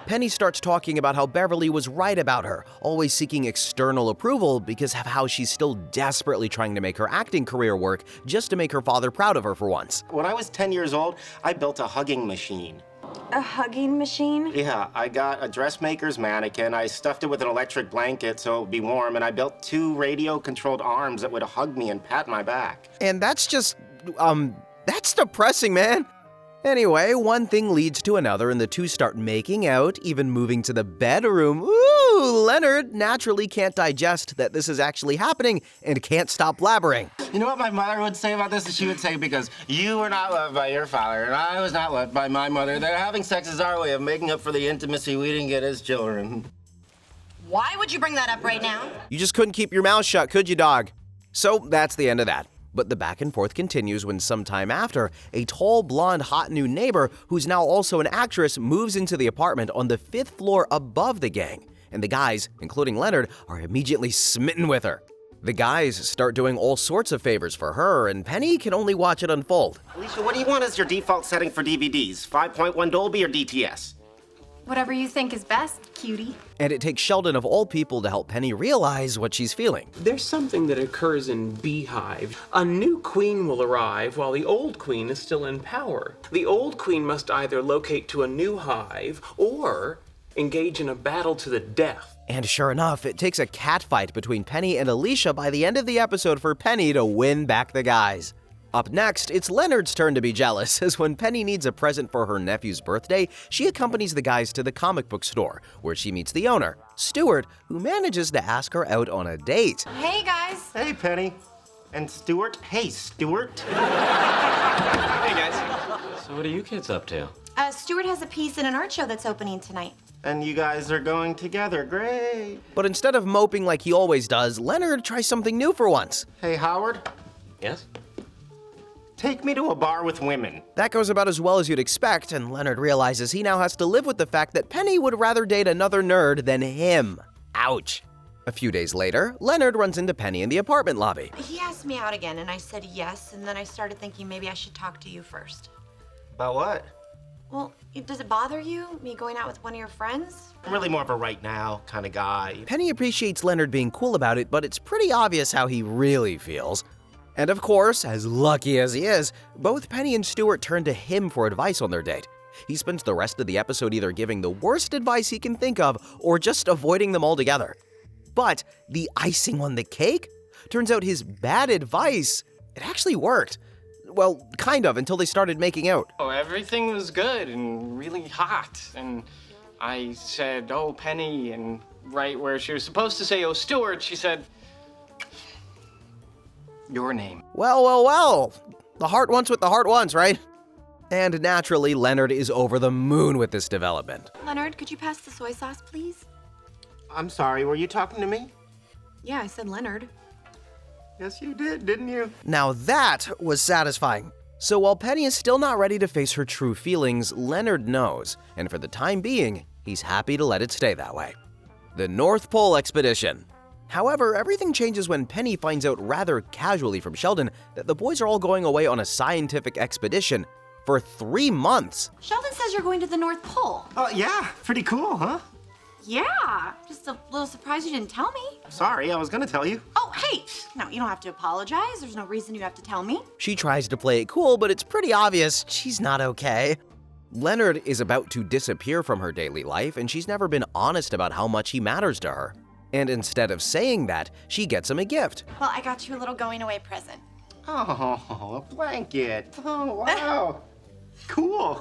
Penny starts talking about how Beverly was right about her, always seeking external approval because of how she's still desperately trying to make her acting career work just to make her father proud of her for once. When I was 10 years old, I built a hugging machine. A hugging machine? Yeah, I got a dressmaker's mannequin. I stuffed it with an electric blanket so it would be warm, and I built 2 radio-controlled arms that would hug me and pat my back. And that's just, that's depressing, man. Anyway, one thing leads to another and the two start making out, even moving to the bedroom. Ooh, Leonard naturally can't digest that this is actually happening and can't stop blabbering. You know what my mother would say about this? She would say, because you were not loved by your father and I was not loved by my mother, that having sex is our way of making up for the intimacy we didn't get as children. Why would you bring that up right now? You just couldn't keep your mouth shut, could you, dog? So that's the end of that. But the back and forth continues when sometime after, a tall, blonde, hot new neighbor, who's now also an actress, moves into the apartment on the 5th floor above the gang. And the guys, including Leonard, are immediately smitten with her. The guys start doing all sorts of favors for her, and Penny can only watch it unfold. Alicia, what do you want as your default setting for DVDs? 5.1 Dolby or DTS? Whatever you think is best, cutie. And it takes Sheldon of all people to help Penny realize what she's feeling. There's something that occurs in Beehive. A new queen will arrive while the old queen is still in power. The old queen must either locate to a new hive or engage in a battle to the death. And sure enough, it takes a catfight between Penny and Alicia by the end of the episode for Penny to win back the guys. Up next, it's Leonard's turn to be jealous, as when Penny needs a present for her nephew's birthday, she accompanies the guys to the comic book store, where she meets the owner, Stuart, who manages to ask her out on a date. Hey, guys. Hey, Penny. And Stuart? Hey, Stuart. Hey, guys. So what are you kids up to? Stuart has a piece in an art show that's opening tonight. And you guys are going together. Great. But instead of moping like he always does, Leonard tries something new for once. Hey, Howard. Yes? Take me to a bar with women. That goes about as well as you'd expect, and Leonard realizes he now has to live with the fact that Penny would rather date another nerd than him. Ouch. A few days later, Leonard runs into Penny in the apartment lobby. He asked me out again, and I said yes, and then I started thinking maybe I should talk to you first. About what? Well, does it bother you, me going out with one of your friends? I'm really more of a right now kind of guy. Penny appreciates Leonard being cool about it, but it's pretty obvious how he really feels. And of course, as lucky as he is, both Penny and Stuart turn to him for advice on their date. He spends the rest of the episode either giving the worst advice he can think of or just avoiding them altogether. But the icing on the cake? Turns out his bad advice, it actually worked. Well, kind of, until they started making out. Oh, everything was good and really hot. And I said, oh, Penny, and right where she was supposed to say, oh, Stuart, she said, your name. Well. The heart wants what the heart wants, right? And naturally, Leonard is over the moon with this development. Leonard, could you pass the soy sauce, please? I'm sorry, were you talking to me? Yeah, I said Leonard. Yes, you did, didn't you? Now that was satisfying. So while Penny is still not ready to face her true feelings, Leonard knows, and for the time being, he's happy to let it stay that way. The North Pole Expedition. However, everything changes when Penny finds out rather casually from Sheldon that the boys are all going away on a scientific expedition for 3 months. Sheldon says you're going to the North Pole. Oh, yeah, pretty cool, huh? Yeah, just a little surprised you didn't tell me. Sorry, I was gonna tell you. Oh, hey, no, you don't have to apologize. There's no reason you have to tell me. She tries to play it cool, but it's pretty obvious she's not okay. Leonard is about to disappear from her daily life, and she's never been honest about how much he matters to her. And instead of saying that, she gets him a gift. Well, I got you a little going away present. Oh, a blanket. Oh, wow. Cool.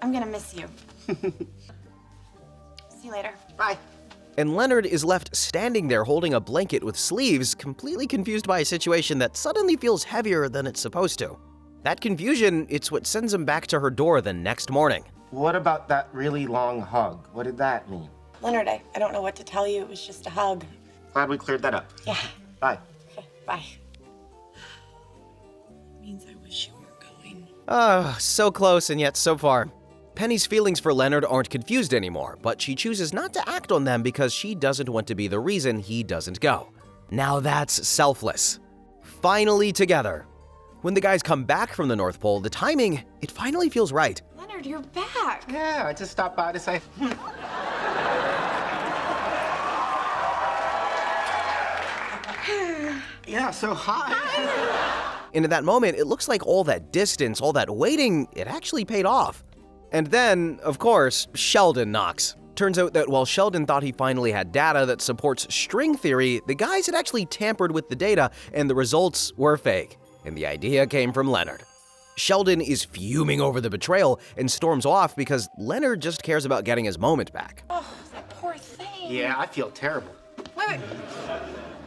I'm gonna miss you. See you later. Bye. And Leonard is left standing there holding a blanket with sleeves, completely confused by a situation that suddenly feels heavier than it's supposed to. That confusion, it's what sends him back to her door the next morning. What about that really long hug? What did that mean? Leonard, I don't know what to tell you. It was just a hug. Glad we cleared that up. Yeah. Bye. Okay, bye. Means I wish you weren't going. Oh, so close and yet so far. Penny's feelings for Leonard aren't confused anymore, but she chooses not to act on them because she doesn't want to be the reason he doesn't go. Now that's selfless. Finally together. When the guys come back from the North Pole, the timing, it finally feels right. Leonard, you're back. Yeah, I just stopped by to say. Yeah, so hi. And in that moment, it looks like all that distance, all that waiting, it actually paid off. And then, of course, Sheldon knocks. Turns out that while Sheldon thought he finally had data that supports string theory, the guys had actually tampered with the data and the results were fake. And the idea came from Leonard. Sheldon is fuming over the betrayal and storms off because Leonard just cares about getting his moment back. Oh, that Yeah, I feel terrible. Wait.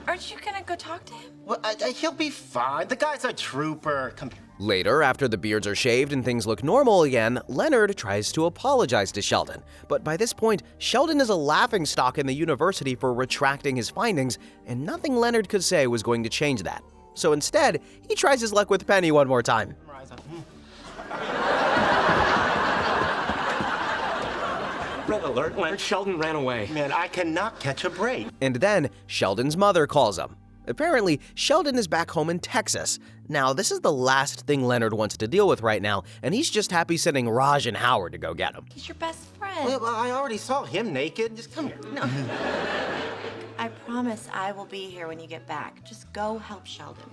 Aren't you gonna go talk to him? Well, he'll be fine. The guy's a trooper. Come here. Later, after the beards are shaved and things look normal again, Leonard tries to apologize to Sheldon. But by this point, Sheldon is a laughingstock in the university for retracting his findings, and nothing Leonard could say was going to change that. So instead, he tries his luck with Penny one more time. Red alert, Leonard. Sheldon ran away. Man, I cannot catch a break. And then, Sheldon's mother calls him. Apparently, Sheldon is back home in Texas. Now, this is the last thing Leonard wants to deal with right now, and he's just happy sending Raj and Howard to go get him. He's your best friend. Well, I already saw him naked. Just come here. No. I promise I will be here when you get back. Just go help Sheldon.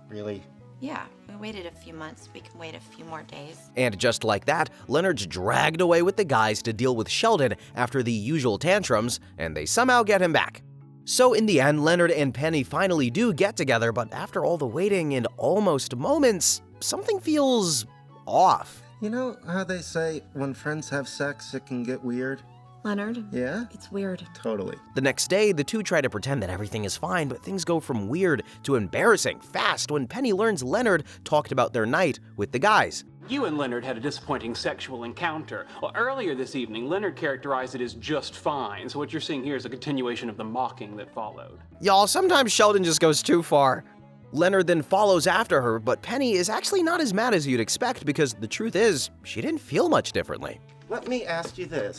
Really? Yeah, we waited a few months. We can wait a few more days. And just like that, Leonard's dragged away with the guys to deal with Sheldon after the usual tantrums, and they somehow get him back. So in the end, Leonard and Penny finally do get together, but after all the waiting and almost moments, something feels off. You know how they say when friends have sex, it can get weird? Leonard? Yeah? It's weird. Totally. The next day, the two try to pretend that everything is fine, but things go from weird to embarrassing fast when Penny learns Leonard talked about their night with the guys. You and Leonard had a disappointing sexual encounter. Well, earlier this evening, Leonard characterized it as just fine, so what you're seeing here is a continuation of the mocking that followed. Y'all, sometimes Sheldon just goes too far. Leonard then follows after her, but Penny is actually not as mad as you'd expect because the truth is, she didn't feel much differently. Let me ask you this.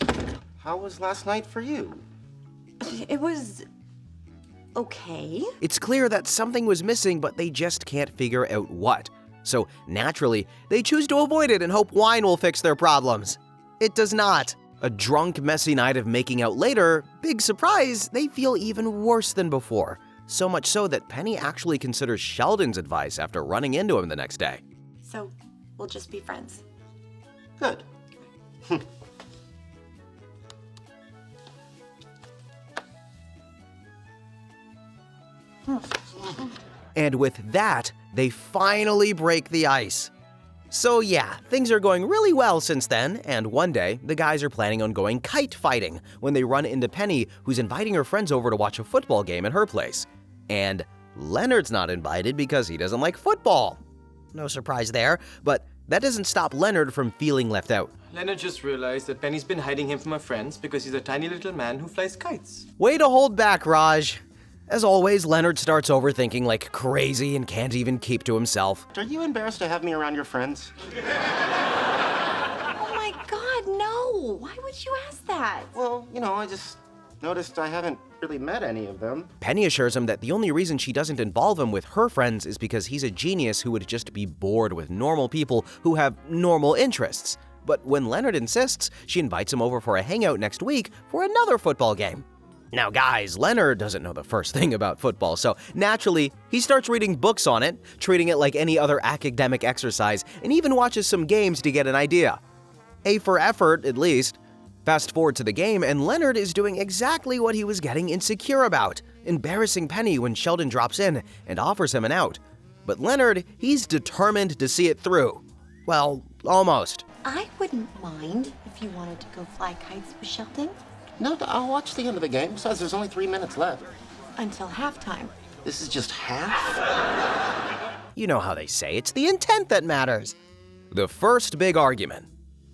How was last night for you? It was okay. It's clear that something was missing, but they just can't figure out what. So naturally, they choose to avoid it and hope wine will fix their problems. It does not. A drunk, messy night of making out later, big surprise, they feel even worse than before. So much so that Penny actually considers Sheldon's advice after running into him the next day. So we'll just be friends. Good. And with that, they finally break the ice. So yeah, things are going really well since then, and one day, the guys are planning on going kite fighting when they run into Penny, who's inviting her friends over to watch a football game at her place. And Leonard's not invited because he doesn't like football. No surprise there, but that doesn't stop Leonard from feeling left out. Leonard just realized that Penny's been hiding him from her friends because he's a tiny little man who flies kites. Way to hold back, Raj. As always, Leonard starts overthinking like crazy and can't even keep to himself. Are you embarrassed to have me around your friends? Oh my God, no! Why would you ask that? Well, you know, I just noticed I haven't really met any of them. Penny assures him that the only reason she doesn't involve him with her friends is because he's a genius who would just be bored with normal people who have normal interests. But when Leonard insists, she invites him over for a hangout next week for another football game. Now guys, Leonard doesn't know the first thing about football, so naturally, he starts reading books on it, treating it like any other academic exercise, and even watches some games to get an idea. A for effort, at least. Fast forward to the game, and Leonard is doing exactly what he was getting insecure about, embarrassing Penny when Sheldon drops in and offers him an out. But Leonard, he's determined to see it through. Well, almost. I wouldn't mind if you wanted to go fly kites with Sheldon. No, I'll watch the end of the game. Besides, there's only 3 minutes left. Until halftime. This is just half? You know how they say it's the intent that matters. The first big argument.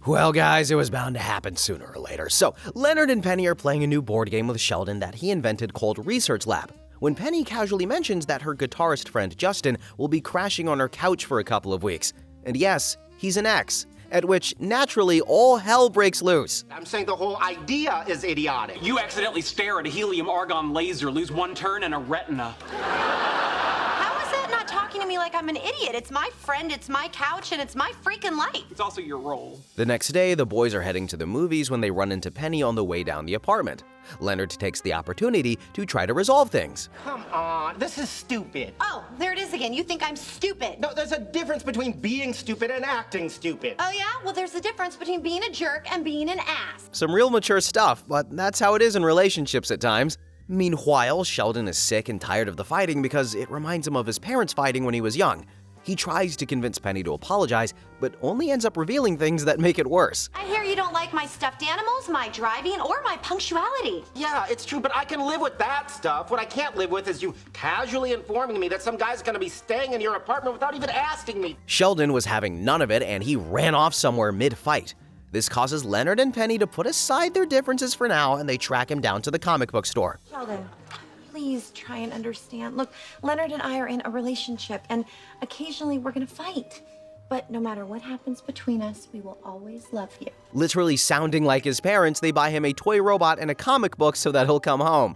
Well, guys, it was bound to happen sooner or later. So, Leonard and Penny are playing a new board game with Sheldon that he invented called Research Lab, when Penny casually mentions that her guitarist friend Justin will be crashing on her couch for a couple of weeks. And yes, he's an ex. At which, naturally, all hell breaks loose. I'm saying the whole idea is idiotic. You accidentally stare at a helium-argon laser, lose one turn and a retina. How is that not talking to me like I'm an idiot? It's my friend, it's my couch, and it's my freaking life. It's also your role. The next day, the boys are heading to the movies when they run into Penny on the way down the apartment. Leonard takes the opportunity to try to resolve things. Come on, this is stupid. Oh, there it is again. You think I'm stupid. No, there's a difference between being stupid and acting stupid. Oh yeah? Well, there's a difference between being a jerk and being an ass. Some real mature stuff, but that's how it is in relationships at times. Meanwhile, Sheldon is sick and tired of the fighting because it reminds him of his parents fighting when he was young. He tries to convince Penny to apologize, but only ends up revealing things that make it worse. I hear you don't like my stuffed animals, my driving, or my punctuality. Yeah, it's true, but I can live with that stuff. What I can't live with is you casually informing me that some guy's gonna be staying in your apartment without even asking me. Sheldon was having none of it, and he ran off somewhere mid-fight. This causes Leonard and Penny to put aside their differences for now, and they track him down to the comic book store. Sheldon, please try and understand. Look, Leonard and I are in a relationship, and occasionally we're gonna fight. But no matter what happens between us, we will always love you. Literally sounding like his parents, they buy him a toy robot and a comic book so that he'll come home.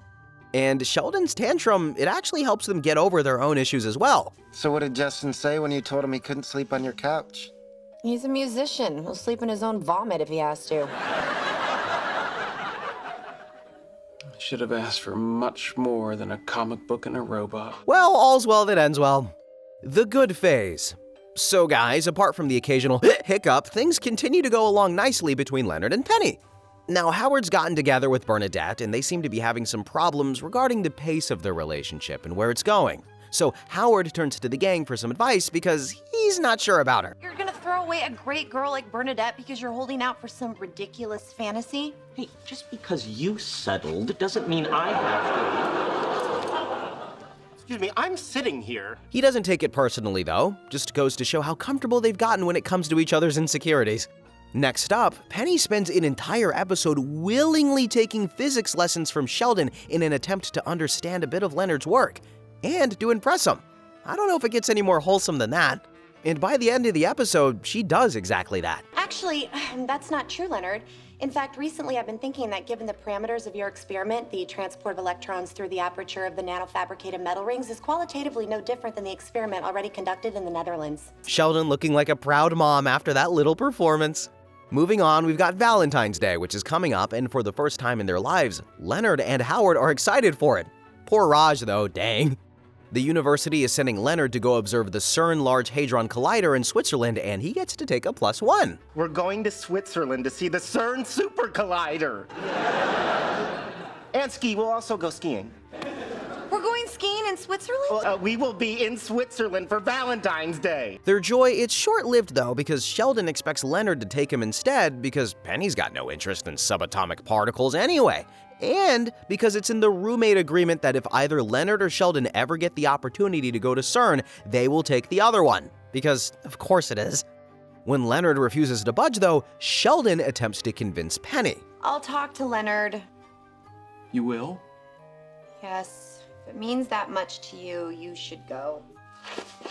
And Sheldon's tantrum, it actually helps them get over their own issues as well. So what did Justin say when you told him he couldn't sleep on your couch? He's a musician. He'll sleep in his own vomit if he has to. I should have asked for much more than a comic book and a robot. Well, all's well that ends well. The good phase. So guys, apart from the occasional hiccup, things continue to go along nicely between Leonard and Penny. Now, Howard's gotten together with Bernadette, and they seem to be having some problems regarding the pace of their relationship and where it's going. So Howard turns to the gang for some advice because he's not sure about her. You're gonna throw away a great girl like Bernadette because you're holding out for some ridiculous fantasy? Hey, just because you settled doesn't mean I have to. Excuse me, I'm sitting here. He doesn't take it personally though, just goes to show how comfortable they've gotten when it comes to each other's insecurities. Next up, Penny spends an entire episode willingly taking physics lessons from Sheldon in an attempt to understand a bit of Leonard's work, and to impress him. I don't know if it gets any more wholesome than that. And by the end of the episode, she does exactly that. Actually, that's not true, Leonard. In fact, recently I've been thinking that given the parameters of your experiment, the transport of electrons through the aperture of the nanofabricated metal rings is qualitatively no different than the experiment already conducted in the Netherlands. Sheldon looking like a proud mom after that little performance. Moving on, we've got Valentine's Day, which is coming up, and for the first time in their lives, Leonard and Howard are excited for it. Poor Raj, though, dang. The university is sending Leonard to go observe the CERN Large Hadron Collider in Switzerland, and he gets to take a +1. We're going to Switzerland to see the CERN Super Collider. And ski, we'll also go skiing. We're going skiing in Switzerland? We will be in Switzerland for Valentine's Day. Their joy, it's short-lived though, because Sheldon expects Leonard to take him instead because Penny's got no interest in subatomic particles anyway. And because it's in the roommate agreement that if either Leonard or Sheldon ever get the opportunity to go to CERN, they will take the other one. Because of course it is. When Leonard refuses to budge though, Sheldon attempts to convince Penny. I'll talk to Leonard. You will? Yes. If it means that much to you, you should go.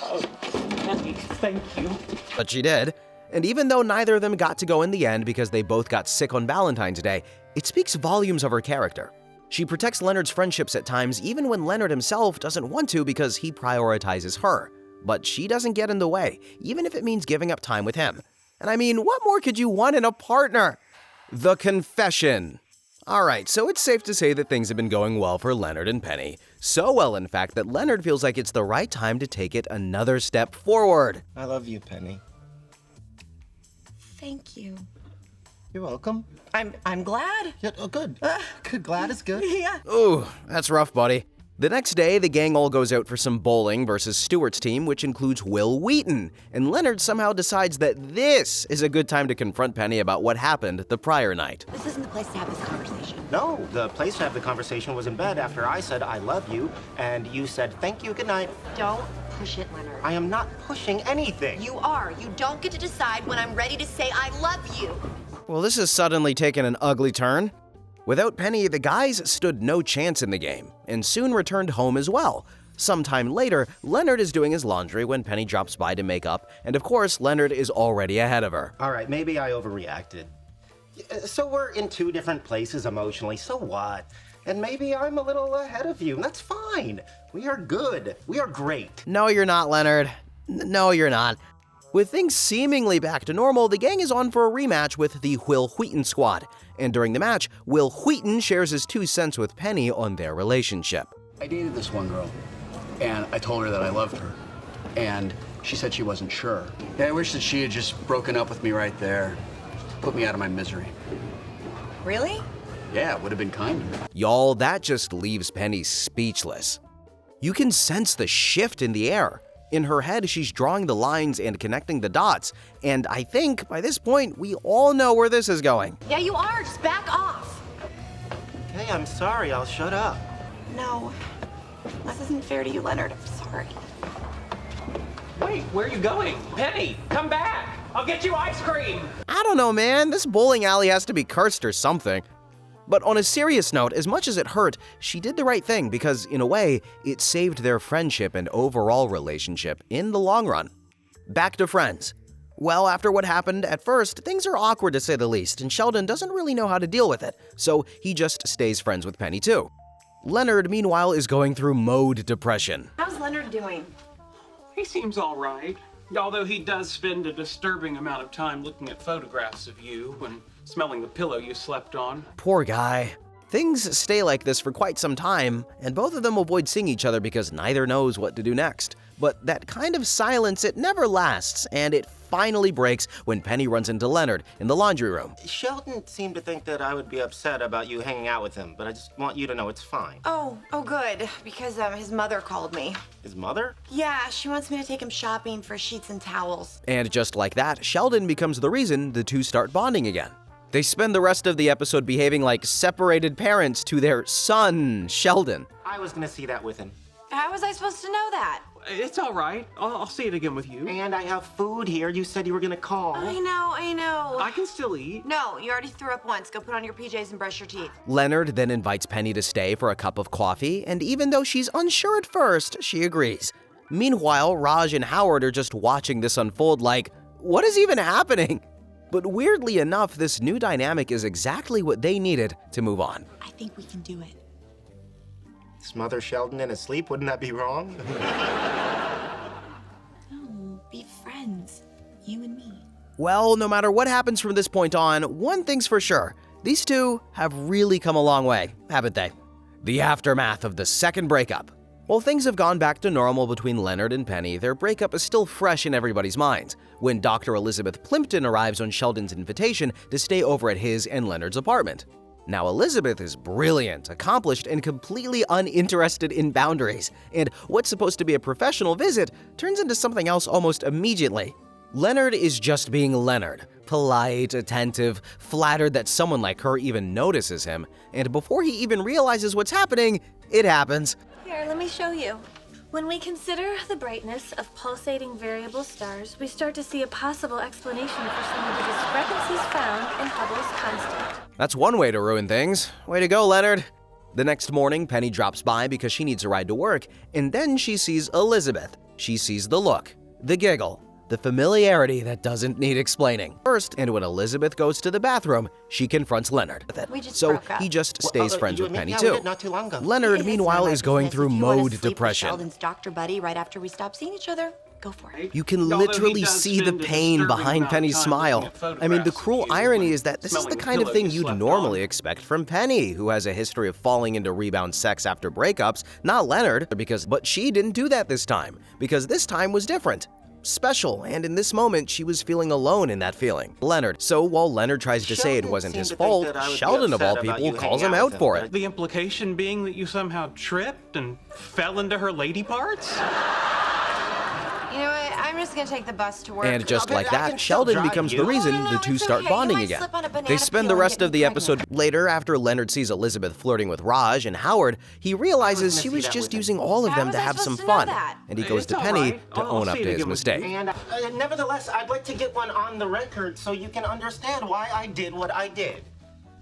Oh, Penny, thank you. But she did. And even though neither of them got to go in the end because they both got sick on Valentine's Day, it speaks volumes of her character. She protects Leonard's friendships at times even when Leonard himself doesn't want to because he prioritizes her. But she doesn't get in the way, even if it means giving up time with him. And I mean, what more could you want in a partner? The confession. Alright, so it's safe to say that things have been going well for Leonard and Penny. So well, in fact, that Leonard feels like it's the right time to take it another step forward. I love you, Penny. Thank you. You're welcome. I'm glad. Yeah, oh, good. Good, glad is good. Yeah. Ooh, that's rough, buddy. The next day, the gang all goes out for some bowling versus Stewart's team, which includes Will Wheaton, and Leonard somehow decides that this is a good time to confront Penny about what happened the prior night. This isn't the place to have this conversation. No, the place to have the conversation was in bed after I said I love you, and you said thank you, good night. Don't push it, Leonard. I am not pushing anything. You are. You don't get to decide when I'm ready to say I love you. Well, this has suddenly taken an ugly turn. Without Penny, the guys stood no chance in the game, and soon returned home as well. Sometime later, Leonard is doing his laundry when Penny drops by to make up, and of course, Leonard is already ahead of her. All right, maybe I overreacted. So we're in two different places emotionally, so what? And maybe I'm a little ahead of you, and that's fine. We are good. We are great. No, you're not, Leonard. No, you're not. With things seemingly back to normal, the gang is on for a rematch with the Will Wheaton squad. And during the match, Will Wheaton shares his 2 cents with Penny on their relationship. I dated this one girl, and I told her that I loved her, and she said she wasn't sure. Yeah, I wish that she had just broken up with me right there, put me out of my misery. Really? Yeah, it would have been kind of her. Y'all, that just leaves Penny speechless. You can sense the shift in the air. In her head, she's drawing the lines and connecting the dots. And I think, by this point, we all know where this is going. Yeah, you are. Just back off. Hey, I'm sorry. I'll shut up. No. This isn't fair to you, Leonard. I'm sorry. Wait, where are you going? Penny, come back! I'll get you ice cream! I don't know, man. This bowling alley has to be cursed or something. But on a serious note, as much as it hurt, she did the right thing because, in a way, it saved their friendship and overall relationship in the long run. Back to friends. Well, after what happened at first, things are awkward to say the least, and Sheldon doesn't really know how to deal with it, so he just stays friends with Penny too. Leonard, meanwhile, is going through mode depression. How's Leonard doing? He seems all right, although he does spend a disturbing amount of time looking at photographs of you and smelling the pillow you slept on. Poor guy. Things stay like this for quite some time, and both of them avoid seeing each other because neither knows what to do next. But that kind of silence, it never lasts, and it finally breaks when Penny runs into Leonard in the laundry room. Sheldon seemed to think that I would be upset about you hanging out with him, but I just want you to know it's fine. Oh, good. Because his mother called me. His mother? Yeah, she wants me to take him shopping for sheets and towels. And just like that, Sheldon becomes the reason the two start bonding again. They spend the rest of the episode behaving like separated parents to their son, Sheldon. I was gonna see that with him. How was I supposed to know that? It's all right. I'll see it again with you. And I have food here. You said you were gonna call. I know. I can still eat. No, you already threw up once. Go put on your PJs and brush your teeth. Leonard then invites Penny to stay for a cup of coffee, and even though she's unsure at first, she agrees. Meanwhile, Raj and Howard are just watching this unfold like, what is even happening? But weirdly enough, this new dynamic is exactly what they needed to move on. I think we can do it. Smother Sheldon in his sleep? Wouldn't that be wrong? No, be friends. You and me. Well, no matter what happens from this point on, one thing's for sure. These two have really come a long way, haven't they? The aftermath of the second breakup. While things have gone back to normal between Leonard and Penny, their breakup is still fresh in everybody's minds when Dr. Elizabeth Plimpton arrives on Sheldon's invitation to stay over at his and Leonard's apartment. Now, Elizabeth is brilliant, accomplished, and completely uninterested in boundaries, and what's supposed to be a professional visit turns into something else almost immediately. Leonard is just being Leonard, polite, attentive, flattered that someone like her even notices him, and before he even realizes what's happening, it happens. Here, let me show you. When we consider the brightness of pulsating variable stars, we start to see a possible explanation for some of the discrepancies found in Hubble's constant. That's one way to ruin things. Way to go, Leonard. The next morning, Penny drops by because she needs a ride to work, and then she sees Elizabeth. She sees the look, the giggle, the familiarity that doesn't need explaining. First, and when Elizabeth goes to the bathroom, she confronts Leonard with it. We just So broke up. he just stays friends with Penny we too. did not too long ago. Leonard, meanwhile, is going through If you wanna mode sleep with depression. Sheldon's doctor buddy right after we stop seeing each other, go for it. You can Although he literally does see the spend a pain disturbing behind amount of Penny's time smile. looking at I mean, the photographs cruel of you irony and is that this is smelling the the kind of pillow thing you you'd slept normally on. expect from Penny, who has a history of falling into rebound sex after breakups, not Leonard, but she didn't do that this time, because this time was different. Special, and in this moment, she was feeling alone in that feeling. Leonard. So while Leonard tries to say it Sheldon wasn't seemed his to think fault, that I would be Sheldon of all upset about people you calls hanging him out out with for him, it. The implication being that you somehow tripped and fell into her lady parts? You know what? I'm just gonna take the bus to work. And just Okay, like I that, can still Sheldon drive becomes you. the reason No, the two it's start okay. You bonding might again. slip on a banana They spend peel the and rest get of the me episode later after Leonard sees Elizabeth flirting with Raj and Howard. He realizes gonna she see was that just with him. using all of How them was to I have some supposed to know fun. that? And he goes It's to all Penny right. to I'll own up see it to his again with mistake. And nevertheless, I'd like to get one on the record so you can understand why I did what I did.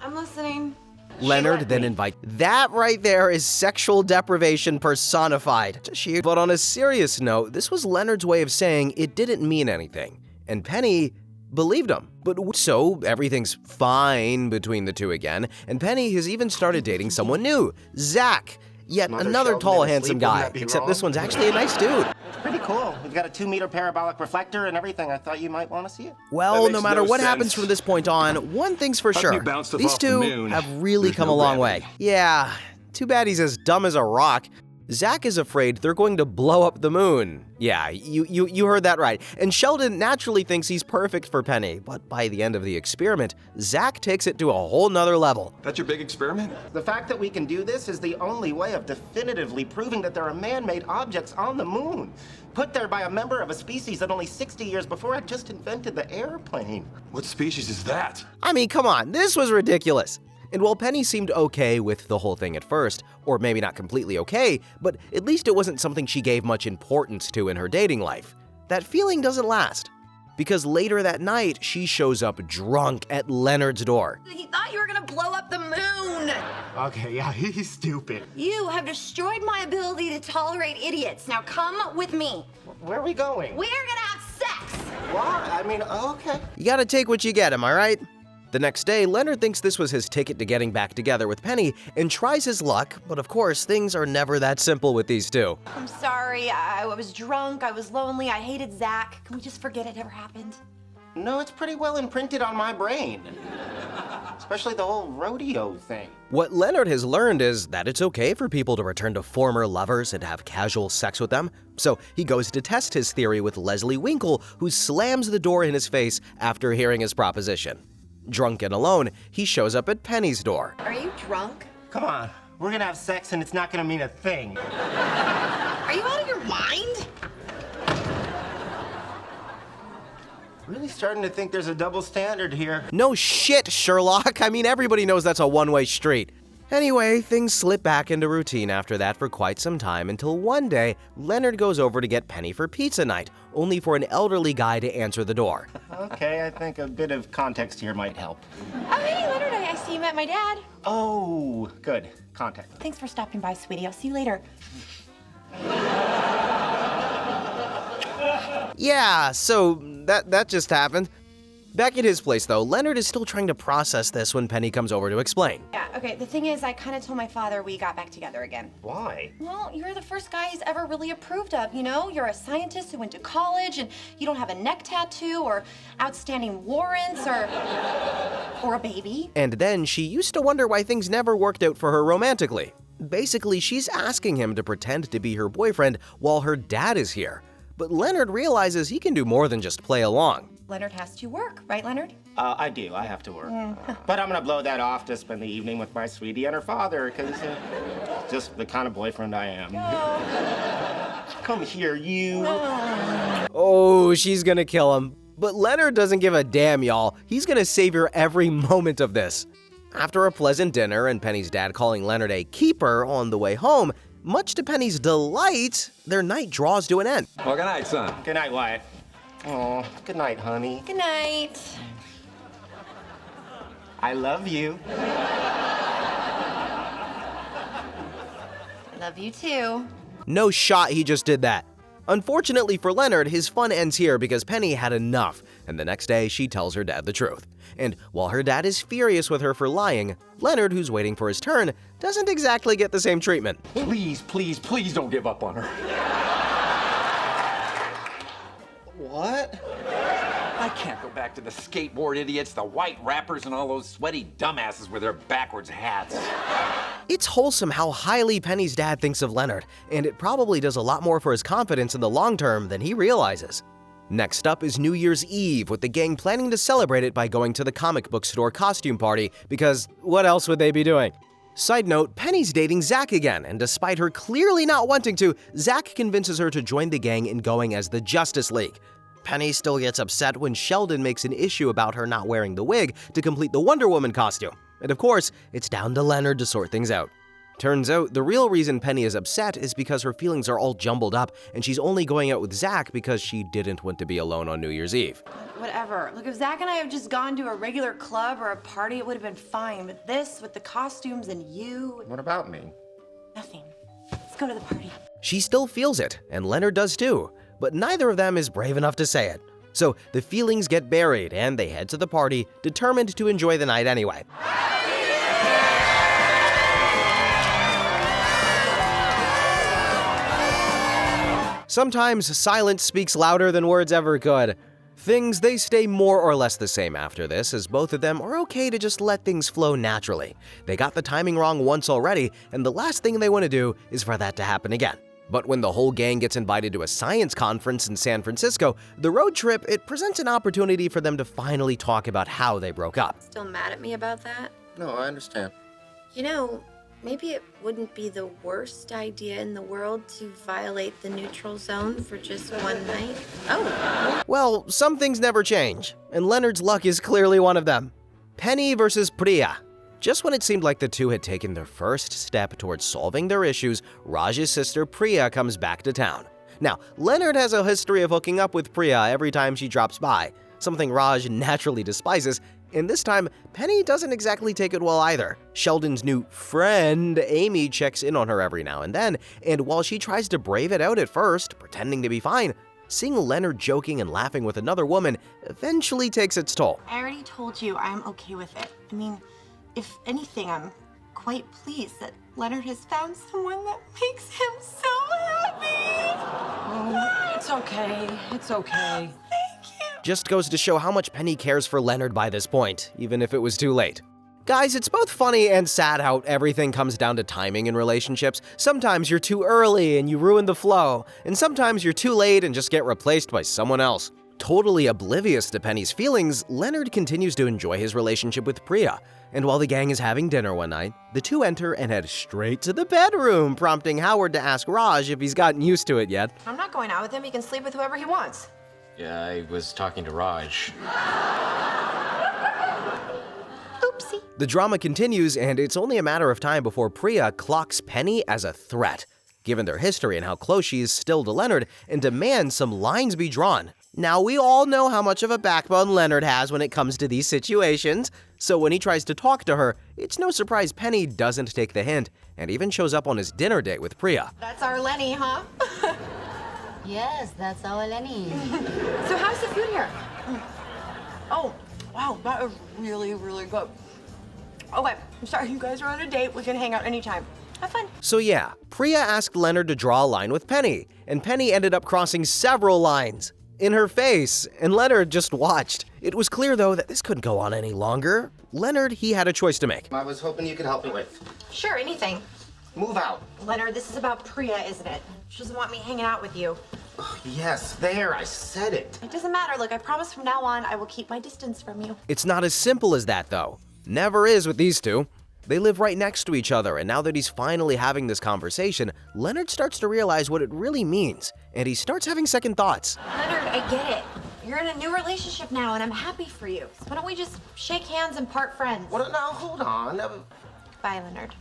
I'm listening. Leonard then invites. That right there is sexual deprivation personified. But on a serious note, this was Leonard's way of saying it didn't mean anything. And Penny believed him. But so everything's fine between the two again, and Penny has even started dating someone new, Zach. Yet Smother another Sheldon tall, in his handsome sleep, wouldn't guy. that be Except wrong? this one's actually a nice dude. It's pretty cool. We've got a 2-meter parabolic reflector and everything. I thought you might want to see it. Well, That no makes matter no what sense. happens from this point on, one thing's for How sure. can you bounce stuff These off the two moon? have really There's come no a long gravity. way. Yeah, too bad he's as dumb as a rock. Zach is afraid they're going to blow up the moon. Yeah, you heard that right. And Sheldon naturally thinks he's perfect for Penny, but by the end of the experiment, Zach takes it to a whole nother level. That's your big experiment? The fact that we can do this is the only way of definitively proving that there are man-made objects on the moon, put there by a member of a species that only 60 years before had just invented the airplane. What species is that? I mean, come on, this was ridiculous. And while Penny seemed okay with the whole thing at first, or maybe not completely okay, but at least it wasn't something she gave much importance to in her dating life, that feeling doesn't last. Because later that night, she shows up drunk at Leonard's door. He thought you were gonna blow up the moon! Okay, yeah, he's stupid. You have destroyed my ability to tolerate idiots. Now come with me. Where are we going? We're gonna have sex! What? I mean, okay. You gotta take what you get, am I right? The next day, Leonard thinks this was his ticket to getting back together with Penny and tries his luck, but of course, things are never that simple with these two. I'm sorry, I was drunk, I was lonely, I hated Zach. Can we just forget it ever happened? No, it's pretty well imprinted on my brain. Especially the whole rodeo thing. What Leonard has learned is that it's okay for people to return to former lovers and have casual sex with them. So he goes to test his theory with Leslie Winkle, who slams the door in his face after hearing his proposition. Drunk and alone, he shows up at Penny's door. Are you drunk? Come on, we're gonna have sex and it's not gonna mean a thing. Are you out of your mind? Really starting to think there's a double standard here. No shit, Sherlock. I mean, everybody knows that's a one-way street. Anyway, things slip back into routine after that for quite some time until one day, Leonard goes over to get Penny for pizza night, only for an elderly guy to answer the door. Okay, I think a bit of context here might help. Oh, hey, Leonard, I see you met my dad. Oh, good. Context. Thanks for stopping by, sweetie. I'll see you later. Yeah, so that just happened. Back at his place, though, Leonard is still trying to process this when Penny comes over to explain. Yeah, okay, the thing is, I kind of told my father we got back together again. Why? Well, you're the first guy he's ever really approved of, you know? You're a scientist who went to college, and you don't have a neck tattoo, or outstanding warrants, or a baby. And then she used to wonder why things never worked out for her romantically. Basically, she's asking him to pretend to be her boyfriend while her dad is here. But Leonard realizes he can do more than just play along. Leonard has to work, right, Leonard? I do. I have to work. But I'm gonna blow that off to spend the evening with my sweetie and her father, because just the kind of boyfriend I am. Come here, you. Oh, she's gonna kill him. But Leonard doesn't give a damn, y'all. He's gonna savor every moment of this. After a pleasant dinner and Penny's dad calling Leonard a keeper on the way home, much to Penny's delight, their night draws to an end. Well, good night, son. Good night, Wyatt. Oh, good night, honey. Good night. I love you. I love you too. No shot he just did that. Unfortunately for Leonard, his fun ends here because Penny had enough, and the next day she tells her dad the truth. And while her dad is furious with her for lying, Leonard, who's waiting for his turn, doesn't exactly get the same treatment. Please, please, please don't give up on her. What? I can't go back to the skateboard idiots, the white rappers, and all those sweaty dumbasses with their backwards hats. It's wholesome how highly Penny's dad thinks of Leonard, and it probably does a lot more for his confidence in the long term than he realizes. Next up is New Year's Eve, with the gang planning to celebrate it by going to the comic book store costume party, because what else would they be doing? Side note, Penny's dating Zach again, and despite her clearly not wanting to, Zach convinces her to join the gang in going as the Justice League. Penny still gets upset when Sheldon makes an issue about her not wearing the wig to complete the Wonder Woman costume. And of course, it's down to Leonard to sort things out. Turns out, the real reason Penny is upset is because her feelings are all jumbled up, and she's only going out with Zach because she didn't want to be alone on New Year's Eve. Whatever. Look, if Zach and I have just gone to a regular club or a party, it would have been fine. But this, with the costumes and you... What about me? Nothing. Let's go to the party. She still feels it, and Leonard does too, but neither of them is brave enough to say it. So the feelings get buried, and they head to the party, determined to enjoy the night anyway. Sometimes silence speaks louder than words ever could. Things, they stay more or less the same after this, as both of them are okay to just let things flow naturally. They got the timing wrong once already, and the last thing they want to do is for that to happen again. But when the whole gang gets invited to a science conference in San Francisco, the road trip, it presents an opportunity for them to finally talk about how they broke up. Still mad at me about that? No, I understand. You know, maybe it wouldn't be the worst idea in the world to violate the neutral zone for just one night. Oh. Well, some things never change, and Leonard's luck is clearly one of them. Penny versus Priya. Just when it seemed like the two had taken their first step towards solving their issues, Raj's sister Priya comes back to town. Now, Leonard has a history of hooking up with Priya every time she drops by, something Raj naturally despises, and this time, Penny doesn't exactly take it well either. Sheldon's new friend, Amy, checks in on her every now and then, and while she tries to brave it out at first, pretending to be fine, seeing Leonard joking and laughing with another woman eventually takes its toll. I already told you I'm okay with it. I mean, if anything, I'm quite pleased that Leonard has found someone that makes him so happy. Oh, it's okay. It's okay. Just goes to show how much Penny cares for Leonard by this point, even if it was too late. Guys, it's both funny and sad how everything comes down to timing in relationships. Sometimes you're too early and you ruin the flow, and sometimes you're too late and just get replaced by someone else. Totally oblivious to Penny's feelings, Leonard continues to enjoy his relationship with Priya. And while the gang is having dinner one night, the two enter and head straight to the bedroom, prompting Howard to ask Raj if he's gotten used to it yet. I'm not going out with him. He can sleep with whoever he wants. Yeah, I was talking to Raj. Oopsie. The drama continues, and it's only a matter of time before Priya clocks Penny as a threat, given their history and how close she is still to Leonard, and demands some lines be drawn. Now, we all know how much of a backbone Leonard has when it comes to these situations, so when he tries to talk to her, it's no surprise Penny doesn't take the hint, and even shows up on his dinner date with Priya. That's our Lenny, huh? Yes, that's our Lenny. So how's the food here? Oh, wow, that is really, really good. Okay, I'm sorry, you guys are on a date. We can hang out anytime. Have fun. So yeah, Priya asked Leonard to draw a line with Penny, and Penny ended up crossing several lines in her face, and Leonard just watched. It was clear, though, that this couldn't go on any longer. Leonard, he had a choice to make. I was hoping you could help me with. Sure, anything. Move out. Leonard, this is about Priya, isn't it? She doesn't want me hanging out with you. Yes, there, I said it. It doesn't matter. Look, I promise from now on, I will keep my distance from you. It's not as simple as that, though. Never is with these two. They live right next to each other, and now that he's finally having this conversation, Leonard starts to realize what it really means, and he starts having second thoughts. Leonard, I get it. You're in a new relationship now, and I'm happy for you. So why don't we just shake hands and part friends? Well, now, hold on. Bye, Leonard.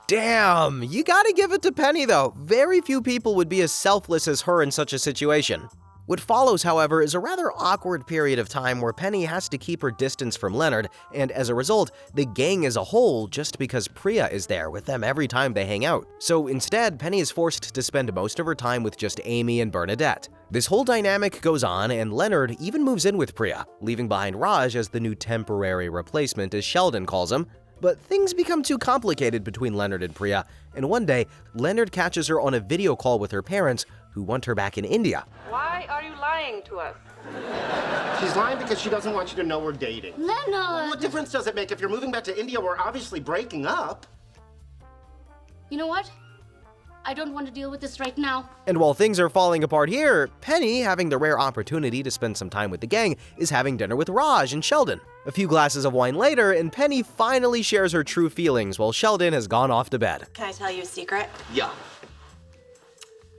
Damn, you gotta give it to Penny, though. Very few people would be as selfless as her in such a situation. What follows, however, is a rather awkward period of time where Penny has to keep her distance from Leonard, and as a result, the gang as a whole, just because Priya is there with them every time they hang out. So instead, Penny is forced to spend most of her time with just Amy and Bernadette. This whole dynamic goes on, and Leonard even moves in with Priya, leaving behind Raj as the new temporary replacement, as Sheldon calls him. But things become too complicated between Leonard and Priya, and one day, Leonard catches her on a video call with her parents, who want her back in India. Why are you lying to us? She's lying because she doesn't want you to know we're dating. Leonard! What difference does it make if you're moving back to India? We're obviously breaking up. You know what? I don't want to deal with this right now. And while things are falling apart here, Penny, having the rare opportunity to spend some time with the gang, is having dinner with Raj and Sheldon. A few glasses of wine later, and Penny finally shares her true feelings while Sheldon has gone off to bed. Can I tell you a secret? Yeah.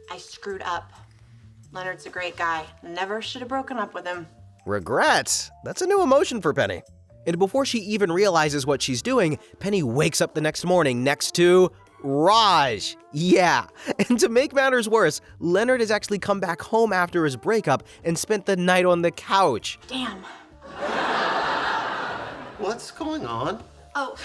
I screwed up. Leonard's a great guy. Never should have broken up with him. Regret? That's a new emotion for Penny. And before she even realizes what she's doing, Penny wakes up the next morning next to Raj. Yeah. And to make matters worse, Leonard has actually come back home after his breakup and spent the night on the couch. Damn. What's going on? Oh.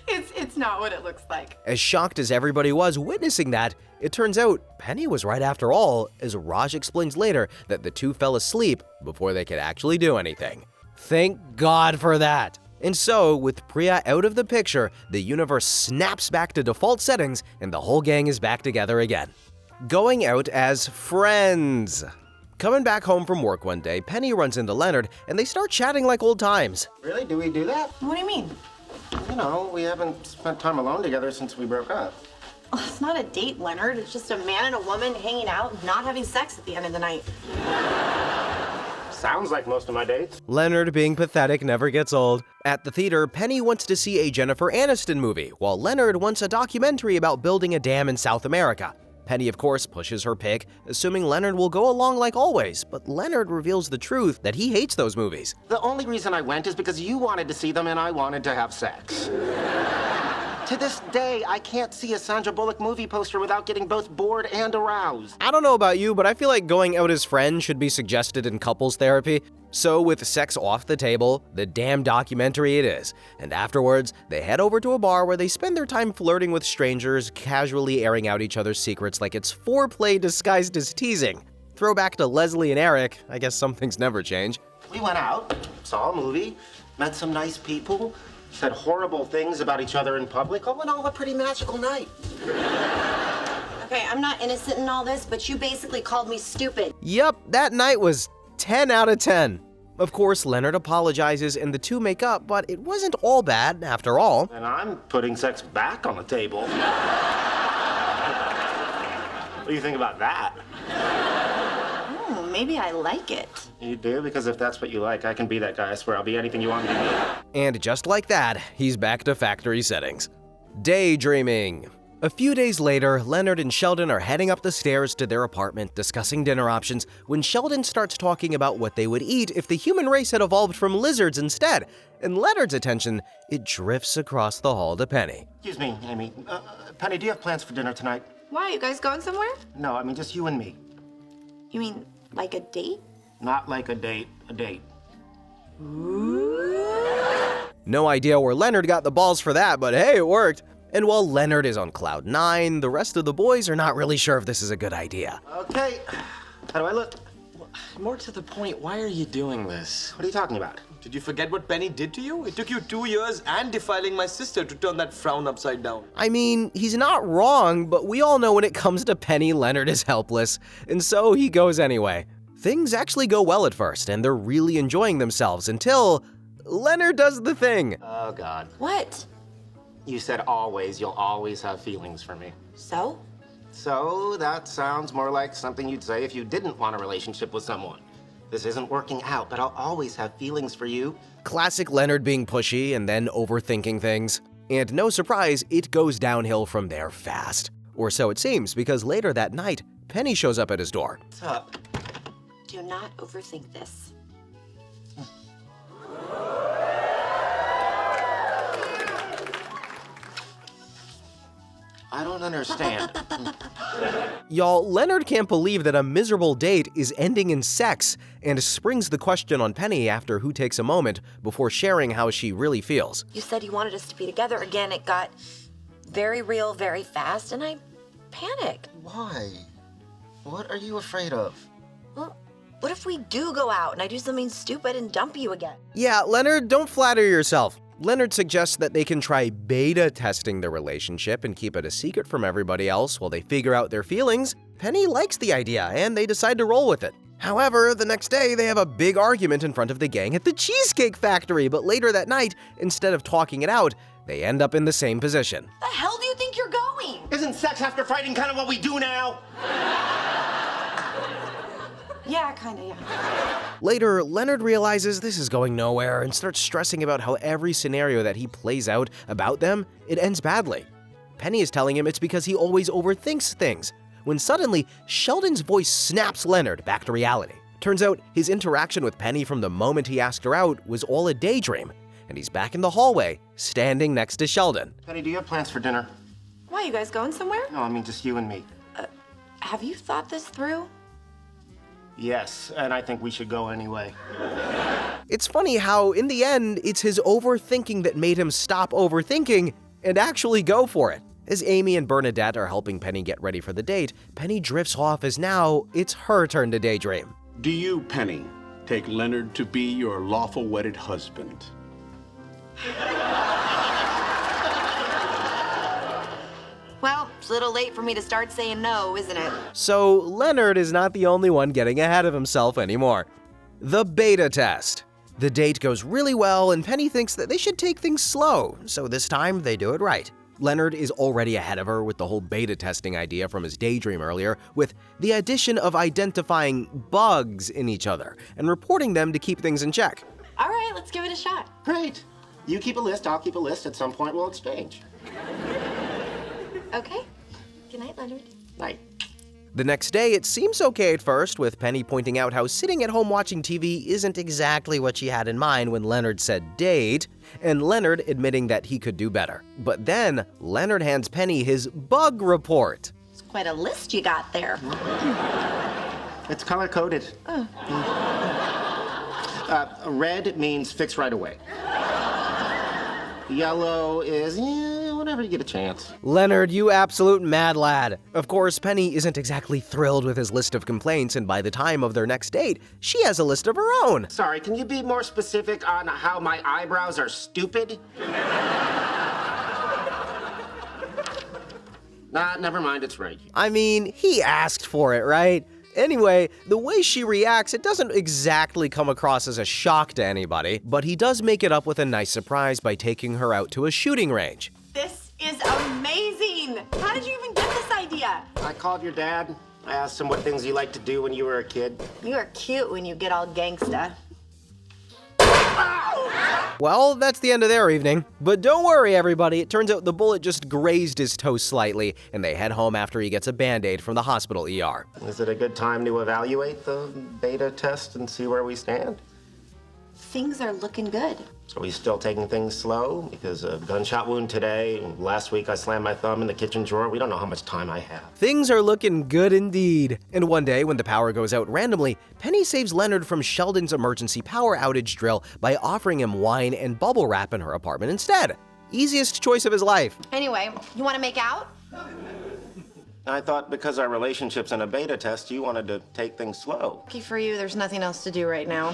It's not what it looks like. As shocked as everybody was witnessing that, it turns out Penny was right after all, as Raj explains later that the two fell asleep before they could actually do anything. Thank God for that. And so, with Priya out of the picture, the universe snaps back to default settings and the whole gang is back together again. Going out as friends. Coming back home from work one day, Penny runs into Leonard and they start chatting like old times. Really? Do we do that? What do you mean? You know, we haven't spent time alone together since we broke up. Oh, it's not a date, Leonard. It's just a man and a woman hanging out and not having sex at the end of the night. Sounds like most of my dates. Leonard being pathetic never gets old. At the theater, Penny wants to see a Jennifer Aniston movie, while Leonard wants a documentary about building a dam in South America. Penny, of course, pushes her pick, assuming Leonard will go along like always, but Leonard reveals the truth that he hates those movies. The only reason I went is because you wanted to see them and I wanted to have sex. To this day, I can't see a Sandra Bullock movie poster without getting both bored and aroused. I don't know about you, but I feel like going out as friends should be suggested in couples therapy. So with sex off the table, the damn documentary it is. And afterwards, they head over to a bar where they spend their time flirting with strangers, casually airing out each other's secrets like it's foreplay disguised as teasing. Throwback to Leslie and Eric, I guess some things never change. We went out, saw a movie, met some nice people, said horrible things about each other in public. All in all, a pretty magical night. Okay, I'm not innocent in all this, but you basically called me stupid. Yup, that night was 10 out of 10. Of course, Leonard apologizes and the two make up, but it wasn't all bad after all. And I'm putting sex back on the table. What do you think about that? Oh, maybe I like it. You do? Because if that's what you like, I can be that guy. I swear I'll be anything you want me to be. And just like that, he's back to factory settings. Daydreaming. A few days later, Leonard and Sheldon are heading up the stairs to their apartment discussing dinner options when Sheldon starts talking about what they would eat if the human race had evolved from lizards instead. And Leonard's attention, it drifts across the hall to Penny. Excuse me, Amy. Penny, do you have plans for dinner tonight? Why, you guys going somewhere? No, I mean just you and me. You mean like a date? Not like a date, a date. No idea where Leonard got the balls for that, but hey, it worked. And while Leonard is on cloud 9, the rest of the boys are not really sure if this is a good idea. Okay, how do I look? More to the point, why are you doing this? What are you talking about? Did you forget what Penny did to you? It took you 2 years and defiling my sister to turn that frown upside down. I mean, he's not wrong, but we all know when it comes to Penny, Leonard is helpless, and so he goes anyway. Things actually go well at first, and they're really enjoying themselves until Leonard does the thing. Oh, God. What? You said always, you'll always have feelings for me. So? So, that sounds more like something you'd say if you didn't want a relationship with someone. This isn't working out, but I'll always have feelings for you. Classic Leonard being pushy and then overthinking things. And no surprise, it goes downhill from there fast. Or so it seems, because later that night, Penny shows up at his door. What's up? Do not overthink this. I don't understand. Y'all, Leonard can't believe that a miserable date is ending in sex and springs the question on Penny after who takes a moment before sharing how she really feels. You said you wanted us to be together again. It got very real very fast, and I panicked. Why? What are you afraid of? Well, what if we do go out and I do something stupid and dump you again? Yeah, Leonard, don't flatter yourself. Leonard suggests that they can try beta testing their relationship and keep it a secret from everybody else while they figure out their feelings. Penny likes the idea, and they decide to roll with it. However, the next day, they have a big argument in front of the gang at the Cheesecake Factory, but later that night, instead of talking it out, they end up in the same position. The hell do you think you're going? Isn't sex after fighting kind of what we do now? Yeah, kinda, yeah. Later, Leonard realizes this is going nowhere and starts stressing about how every scenario that he plays out about them, it ends badly. Penny is telling him it's because he always overthinks things, when suddenly, Sheldon's voice snaps Leonard back to reality. Turns out, his interaction with Penny from the moment he asked her out was all a daydream, and he's back in the hallway, standing next to Sheldon. Penny, do you have plans for dinner? Why, you guys going somewhere? No, I mean just you and me. Have you thought this through? Yes, and I think we should go anyway. It's funny how, in the end, it's his overthinking that made him stop overthinking and actually go for it. As Amy and Bernadette are helping Penny get ready for the date, Penny drifts off as now it's her turn to daydream. Do you, Penny, take Leonard to be your lawful wedded husband? Well, It's a little late for me to start saying no, isn't it? So Leonard is not the only one getting ahead of himself anymore. The beta test. The date goes really well, and Penny thinks that they should take things slow, so this time they do it right. Leonard is already ahead of her with the whole beta testing idea from his daydream earlier, with the addition of identifying bugs in each other and reporting them to keep things in check. All right, let's give it a shot. Great. You keep a list, I'll keep a list. At some point, we'll exchange. Okay. Good night, Leonard. Night. The next day, it seems okay at first, with Penny pointing out how sitting at home watching TV isn't exactly what she had in mind when Leonard said date, and Leonard admitting that he could do better. But then, Leonard hands Penny his bug report. It's quite a list you got there. It's color-coded. Oh. Red means fix right away. Yellow is, whenever you get a chance. Leonard, you absolute mad lad. Of course, Penny isn't exactly thrilled with his list of complaints, and by the time of their next date, she has a list of her own. Sorry, can you be more specific on how my eyebrows are stupid? Nah, never mind, it's right. I mean, he asked for it, right? Anyway, the way she reacts, it doesn't exactly come across as a shock to anybody, but he does make it up with a nice surprise by taking her out to a shooting range. This is amazing! How did you even get this idea? I called your dad. I asked him what things you liked to do when you were a kid. You are cute when you get all gangsta. Well, that's the end of their evening. But don't worry, everybody. It turns out the bullet just grazed his toe slightly, and they head home after he gets a Band-Aid from the hospital ER. Is it a good time to evaluate the beta test and see where we stand? Things are looking good. Are we still taking things slow? Because a gunshot wound today, and last week I slammed my thumb in the kitchen drawer. We don't know how much time I have. Things are looking good indeed. And one day, when the power goes out randomly, Penny saves Leonard from Sheldon's emergency power outage drill by offering him wine and bubble wrap in her apartment instead. Easiest choice of his life. Anyway, you want to make out? I thought because our relationship's in a beta test, you wanted to take things slow. Lucky for you, there's nothing else to do right now.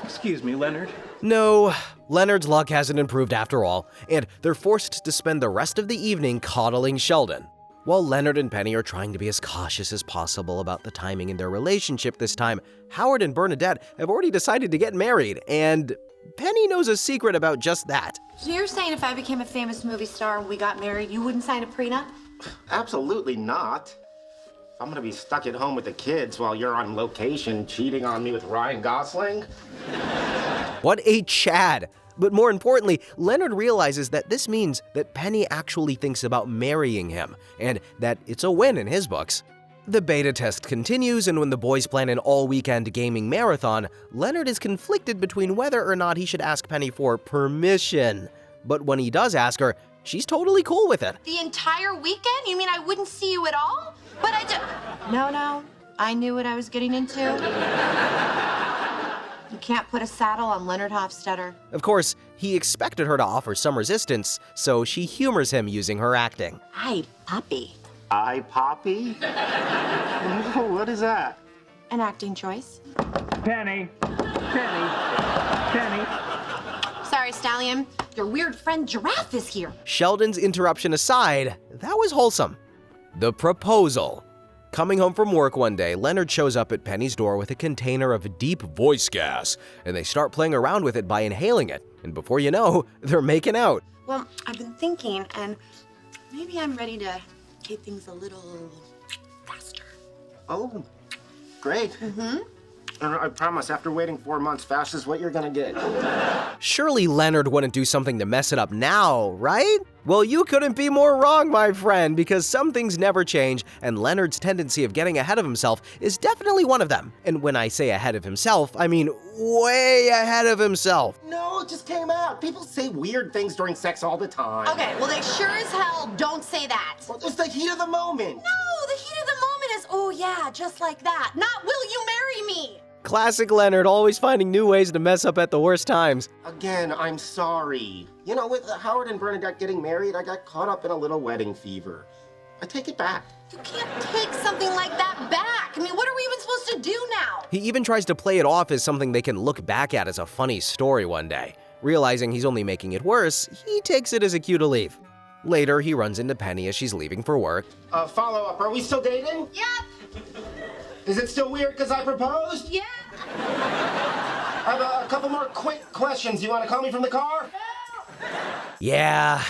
Excuse me, Leonard. No, Leonard's luck hasn't improved after all, and they're forced to spend the rest of the evening coddling Sheldon. While Leonard and Penny are trying to be as cautious as possible about the timing in their relationship this time, Howard and Bernadette have already decided to get married, and Penny knows a secret about just that. So you're saying if I became a famous movie star and we got married, you wouldn't sign a prenup? Absolutely not. I'm gonna be stuck at home with the kids while you're on location cheating on me with Ryan Gosling. What a Chad! But more importantly, Leonard realizes that this means that Penny actually thinks about marrying him, and that it's a win in his books. The beta test continues, and when the boys plan an all-weekend gaming marathon, Leonard is conflicted between whether or not he should ask Penny for permission. But when he does ask her, she's totally cool with it. The entire weekend? You mean I wouldn't see you at all? But I just... No, I knew what I was getting into. You can't put a saddle on Leonard Hofstadter. Of course, he expected her to offer some resistance, so she humors him using her acting. Hi, puppy. I Poppy? What is that? An acting choice. Penny. Sorry, Stallion. Your weird friend Giraffe is here. Sheldon's interruption aside, that was wholesome. The proposal. Coming home from work one day, Leonard shows up at Penny's door with a container of deep voice gas, and they start playing around with it by inhaling it. And before you know, they're making out. Well, I've been thinking, and maybe I'm ready to take things a little faster. Oh, great. Mm-hmm. I promise, after waiting 4 months, fast is what you're gonna get. Surely Leonard wouldn't do something to mess it up now, right? Well, you couldn't be more wrong, my friend, because some things never change, and Leonard's tendency of getting ahead of himself is definitely one of them. And when I say ahead of himself, I mean way ahead of himself. No, it just came out. People say weird things during sex all the time. Okay, well, they sure as hell don't say that. Well, it's the heat of the moment. No, the heat of the moment is, oh yeah, just like that. Not, will you marry me? Classic Leonard, always finding new ways to mess up at the worst times. Again, I'm sorry. You know, with Howard and Bernadette getting married, I got caught up in a little wedding fever. I take it back. You can't take something like that back. I mean, what are we even supposed to do now? He even tries to play it off as something they can look back at as a funny story one day. Realizing he's only making it worse, he takes it as a cue to leave. Later, he runs into Penny as she's leaving for work. Follow up. Are we still dating? Yep. Is it still weird because I proposed? Yeah. I have a couple more quick questions. You want to call me from the car? Yeah,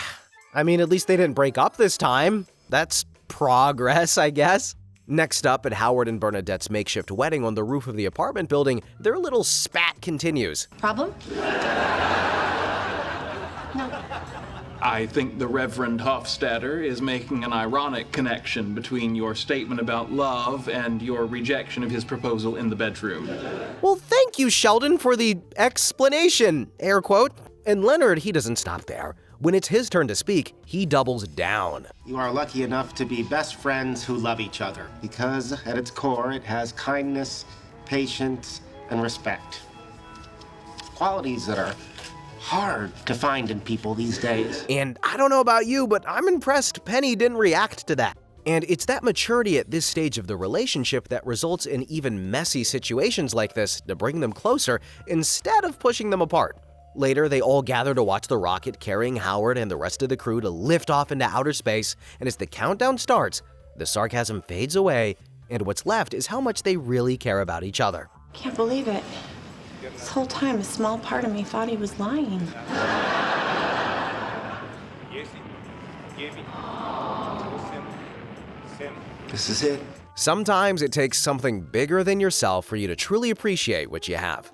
I mean, at least they didn't break up this time. That's progress, I guess. Next up, at Howard and Bernadette's makeshift wedding on the roof of the apartment building, their little spat continues. Problem? I think the Reverend Hofstadter is making an ironic connection between your statement about love and your rejection of his proposal in the bedroom. Well, thank you, Sheldon, for the explanation, air quote. And Leonard, he doesn't stop there. When it's his turn to speak, he doubles down. You are lucky enough to be best friends who love each other, because at its core, it has kindness, patience, and respect. Qualities that are hard to find in people these days. And I don't know about you, but I'm impressed Penny didn't react to that. And it's that maturity at this stage of the relationship that results in even messy situations like this to bring them closer instead of pushing them apart. Later, they all gather to watch the rocket carrying Howard and the rest of the crew to lift off into outer space, and as the countdown starts, the sarcasm fades away, and what's left is how much they really care about each other. Can't believe it. This whole time, a small part of me thought he was lying. This is it. Sometimes it takes something bigger than yourself for you to truly appreciate what you have.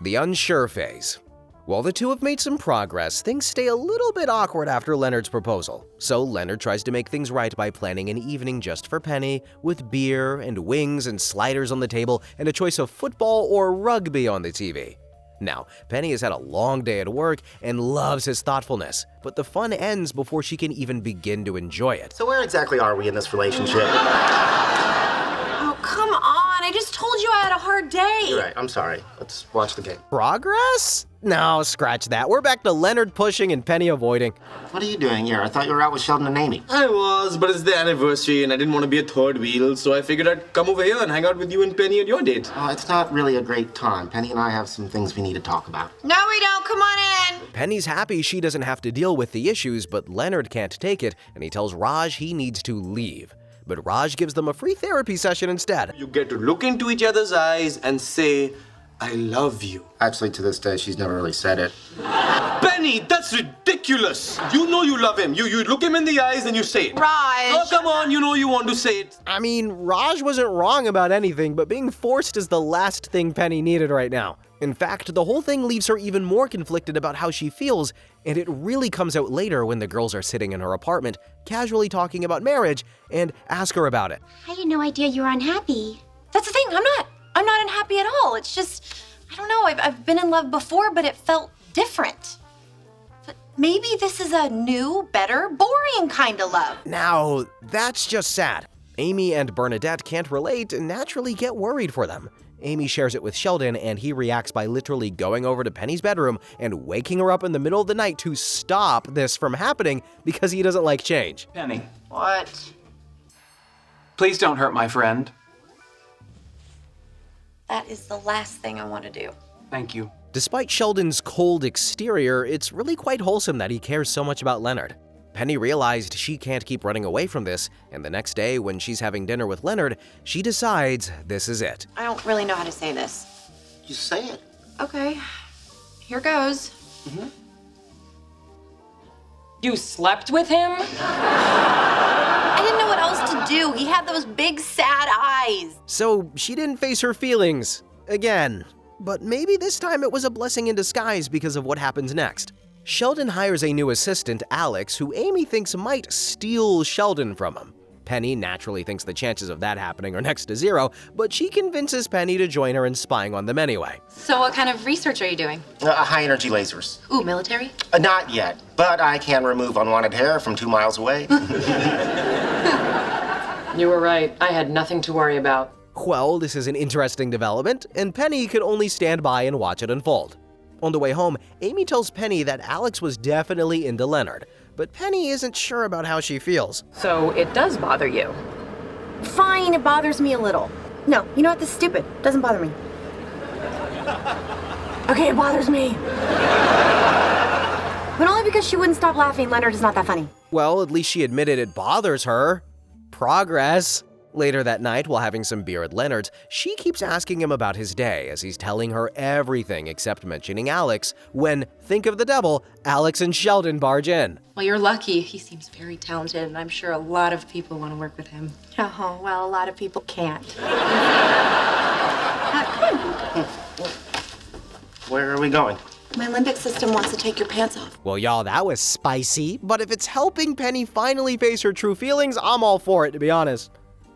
The unsure phase. While the two have made some progress, things stay a little bit awkward after Leonard's proposal. So Leonard tries to make things right by planning an evening just for Penny, with beer and wings and sliders on the table and a choice of football or rugby on the TV. Now, Penny has had a long day at work and loves his thoughtfulness, but the fun ends before she can even begin to enjoy it. So where exactly are we in this relationship? Oh, come on. I just told you I had a hard day. You're right. I'm sorry. Let's watch the game. Progress? No, scratch that. We're back to Leonard pushing and Penny avoiding. What are you doing here? I thought you were out with Sheldon and Amy. I was, but it's the anniversary and I didn't want to be a third wheel, so I figured I'd come over here and hang out with you and Penny at your date. Oh, it's not really a great time. Penny and I have some things we need to talk about. No, we don't. Come on in. Penny's happy she doesn't have to deal with the issues, but Leonard can't take it, and he tells Raj he needs to leave. But Raj gives them a free therapy session instead. You get to look into each other's eyes and say, I love you. Actually, to this day, she's never really said it. Penny, that's ridiculous. You know you love him. You look him in the eyes and you say it. Raj. Oh, come on, you know you want to say it. I mean, Raj wasn't wrong about anything, but being forced is the last thing Penny needed right now. In fact, the whole thing leaves her even more conflicted about how she feels, and it really comes out later when the girls are sitting in her apartment, casually talking about marriage, and ask her about it. I had no idea you were unhappy. That's the thing. I'm not unhappy at all. It's just, I don't know. I've been in love before, but it felt different. But maybe this is a new, better, boring kind of love. Now, that's just sad. Amy and Bernadette can't relate and naturally get worried for them. Amy shares it with Sheldon, and he reacts by literally going over to Penny's bedroom and waking her up in the middle of the night to stop this from happening because he doesn't like change. Penny, What? please don't hurt my friend. That is the last thing I want to do. Thank you. Despite Sheldon's cold exterior, it's really quite wholesome that he cares so much about Leonard. Penny realized she can't keep running away from this, and the next day when she's having dinner with Leonard, she decides this is it. I don't really know how to say this. Just say it. Okay, here goes. You slept with him? I didn't know what else to do. He had those big, sad eyes. So she didn't face her feelings again. But maybe this time it was a blessing in disguise because of what happens next. Sheldon hires a new assistant, Alex, who Amy thinks might steal Sheldon from him. Penny naturally thinks the chances of that happening are next to zero, but she convinces Penny to join her in spying on them anyway. So what kind of research are you doing? High-energy lasers. Ooh, military? Not yet, but I can remove unwanted hair from 2 miles away. You were right. I had nothing to worry about. Well, this is an interesting development, and Penny could only stand by and watch it unfold. On the way home, Amy tells Penny that Alex was definitely into Leonard, but Penny isn't sure about how she feels. So it does bother you? Fine, it bothers me a little. No, you know what? This is stupid. Doesn't bother me. Okay, it bothers me. But only because she wouldn't stop laughing. Leonard is not that funny. Well, at least she admitted it bothers her. Progress. Later that night, while having some beer at Leonard's, she keeps asking him about his day as he's telling her everything except mentioning Alex, when, think of the devil, Alex and Sheldon barge in. Well, you're lucky. He seems very talented, and I'm sure a lot of people want to work with him. Oh, well, a lot of people can't. Where are we going? My limbic system wants to take your pants off. Well, y'all, that was spicy, but if it's helping Penny finally face her true feelings, I'm all for it, to be honest.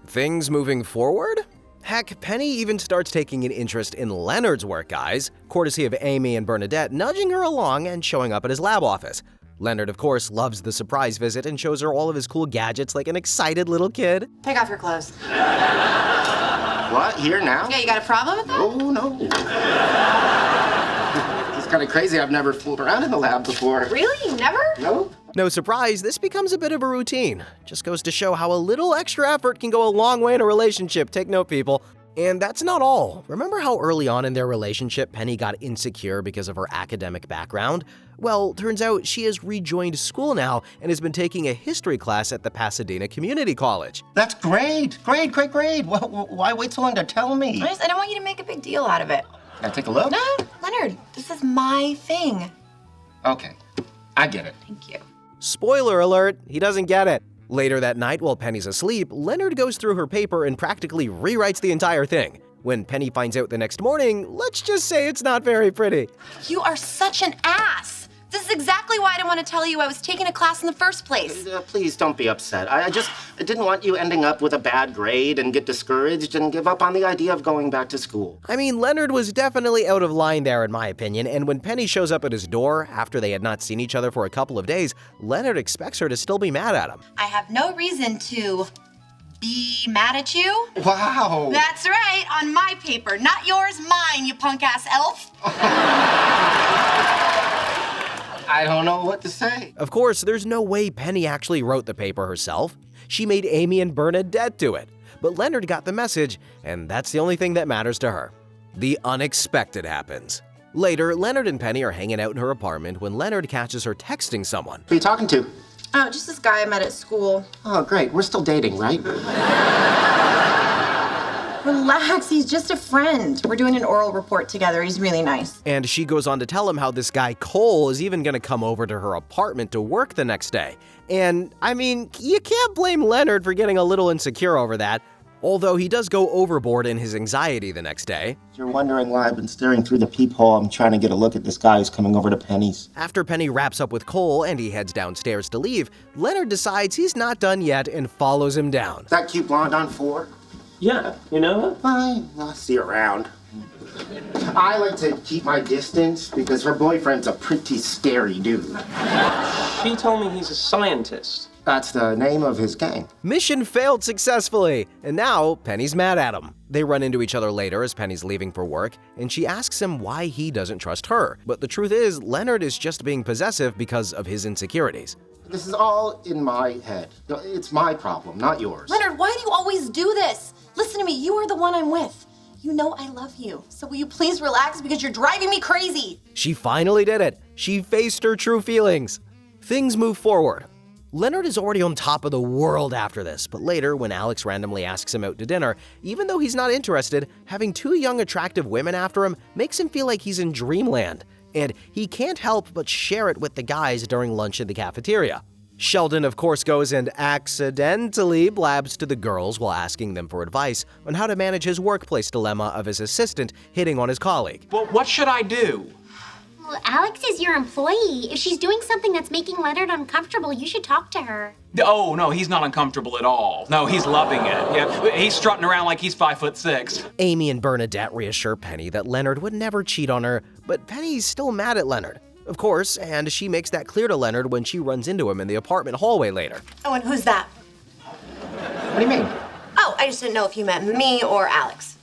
Things moving forward? Heck, Penny even starts taking an interest in Leonard's work, guys, courtesy of Amy and Bernadette nudging her along and showing up at his lab office. Leonard, of course, loves the surprise visit and shows her all of his cool gadgets like an excited little kid. Take off your clothes. What? Here now? Yeah, you got a problem with that? Oh, no. It's kind of crazy. I've never fooled around in the lab before. Really? Never? No. No surprise, this becomes a bit of a routine. Just goes to show how a little extra effort can go a long way in a relationship, take note, people. And that's not all. Remember how early on in their relationship, Penny got insecure because of her academic background? Well, turns out she has rejoined school now and has been taking a history class at the Pasadena Community College. That's great. Great. Why wait so long to tell me? I don't want you to make a big deal out of it. Can I take a look? No, Leonard, this is my thing. Okay, I get it. Thank you. Spoiler alert, he doesn't get it. Later that night, while Penny's asleep, Leonard goes through her paper and practically rewrites the entire thing. When Penny finds out the next morning, let's just say it's not very pretty. You are such an ass. This is exactly why I didn't want to tell you I was taking a class in the first place. Please don't be upset. I didn't want you ending up with a bad grade and get discouraged and give up on the idea of going back to school. I mean, Leonard was definitely out of line there in my opinion, and when Penny shows up at his door after they had not seen each other for a couple of days, Leonard expects her to still be mad at him. I have no reason to be mad at you. Wow. That's right, on my paper, not yours, mine, you punk-ass elf. I don't know what to say. Of course, there's no way Penny actually wrote the paper herself. She made Amy and Bernadette do it. But Leonard got the message, and that's the only thing that matters to her. The unexpected happens. Later, Leonard and Penny are hanging out in her apartment when Leonard catches her texting someone. Who are you talking to? Oh, just this guy I met at school. Oh, great. We're still dating, right? Relax, he's just a friend. We're doing an oral report together. He's really nice. And she goes on to tell him how this guy Cole is even going to come over to her apartment to work the next day. And, I mean, you can't blame Leonard for getting a little insecure over that, although he does go overboard in his anxiety the next day. You're wondering why I've been staring through the peephole. I'm trying to get a look at this guy who's coming over to Penny's. After Penny wraps up with Cole and he heads downstairs to leave, Leonard decides he's not done yet and follows him down. That cute blonde on 4? Yeah, you know her? Fine, I'll see you around. I like to keep my distance because her boyfriend's a pretty scary dude. She told me he's a scientist. That's the name of his gang. Mission failed successfully, and now Penny's mad at him. They run into each other later as Penny's leaving for work, and she asks him why he doesn't trust her. But the truth is, Leonard is just being possessive because of his insecurities. This is all in my head. It's my problem, not yours. Leonard, why do you always do this? Listen to me, you are the one I'm with. You know I love you, so will you please relax because you're driving me crazy? She finally did it. She faced her true feelings. Things move forward. Leonard is already on top of the world after this, but later, when Alex randomly asks him out to dinner, even though he's not interested, having 2 young attractive women after him makes him feel like he's in dreamland, and he can't help but share it with the guys during lunch in the cafeteria. Sheldon, of course, goes and accidentally blabs to the girls while asking them for advice on how to manage his workplace dilemma of his assistant hitting on his colleague. Well, what should I do? Well, Alex is your employee. If she's doing something that's making Leonard uncomfortable, you should talk to her. Oh, no, he's not uncomfortable at all. No, he's loving it. Yeah, he's strutting around like he's 5'6". Amy and Bernadette reassure Penny that Leonard would never cheat on her, but Penny's still mad at Leonard. Of course, and she makes that clear to Leonard when she runs into him in the apartment hallway later. Oh, and who's that? What do you mean? Oh, I just didn't know if you meant me or Alex.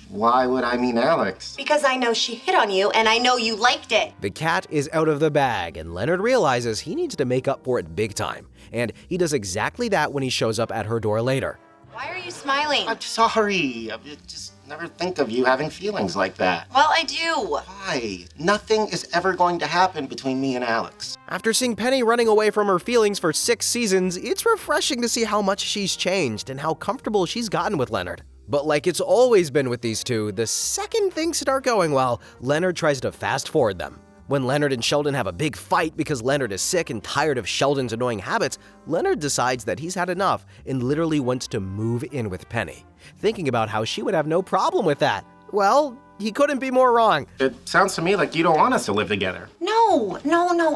Why would I mean Alex? Because I know she hit on you, and I know you liked it. The cat is out of the bag, and Leonard realizes he needs to make up for it big time. And he does exactly that when he shows up at her door later. Why are you smiling? I'm sorry. I just never think of you having feelings like that. Well, I do. Why? Nothing is ever going to happen between me and Alex. After seeing Penny running away from her feelings for 6 seasons, it's refreshing to see how much she's changed and how comfortable she's gotten with Leonard. But like it's always been with these two, the second things start going well, Leonard tries to fast forward them. When Leonard and Sheldon have a big fight because Leonard is sick and tired of Sheldon's annoying habits, Leonard decides that he's had enough and literally wants to move in with Penny, thinking about how she would have no problem with that. Well, he couldn't be more wrong. It sounds to me like you don't want us to live together. No,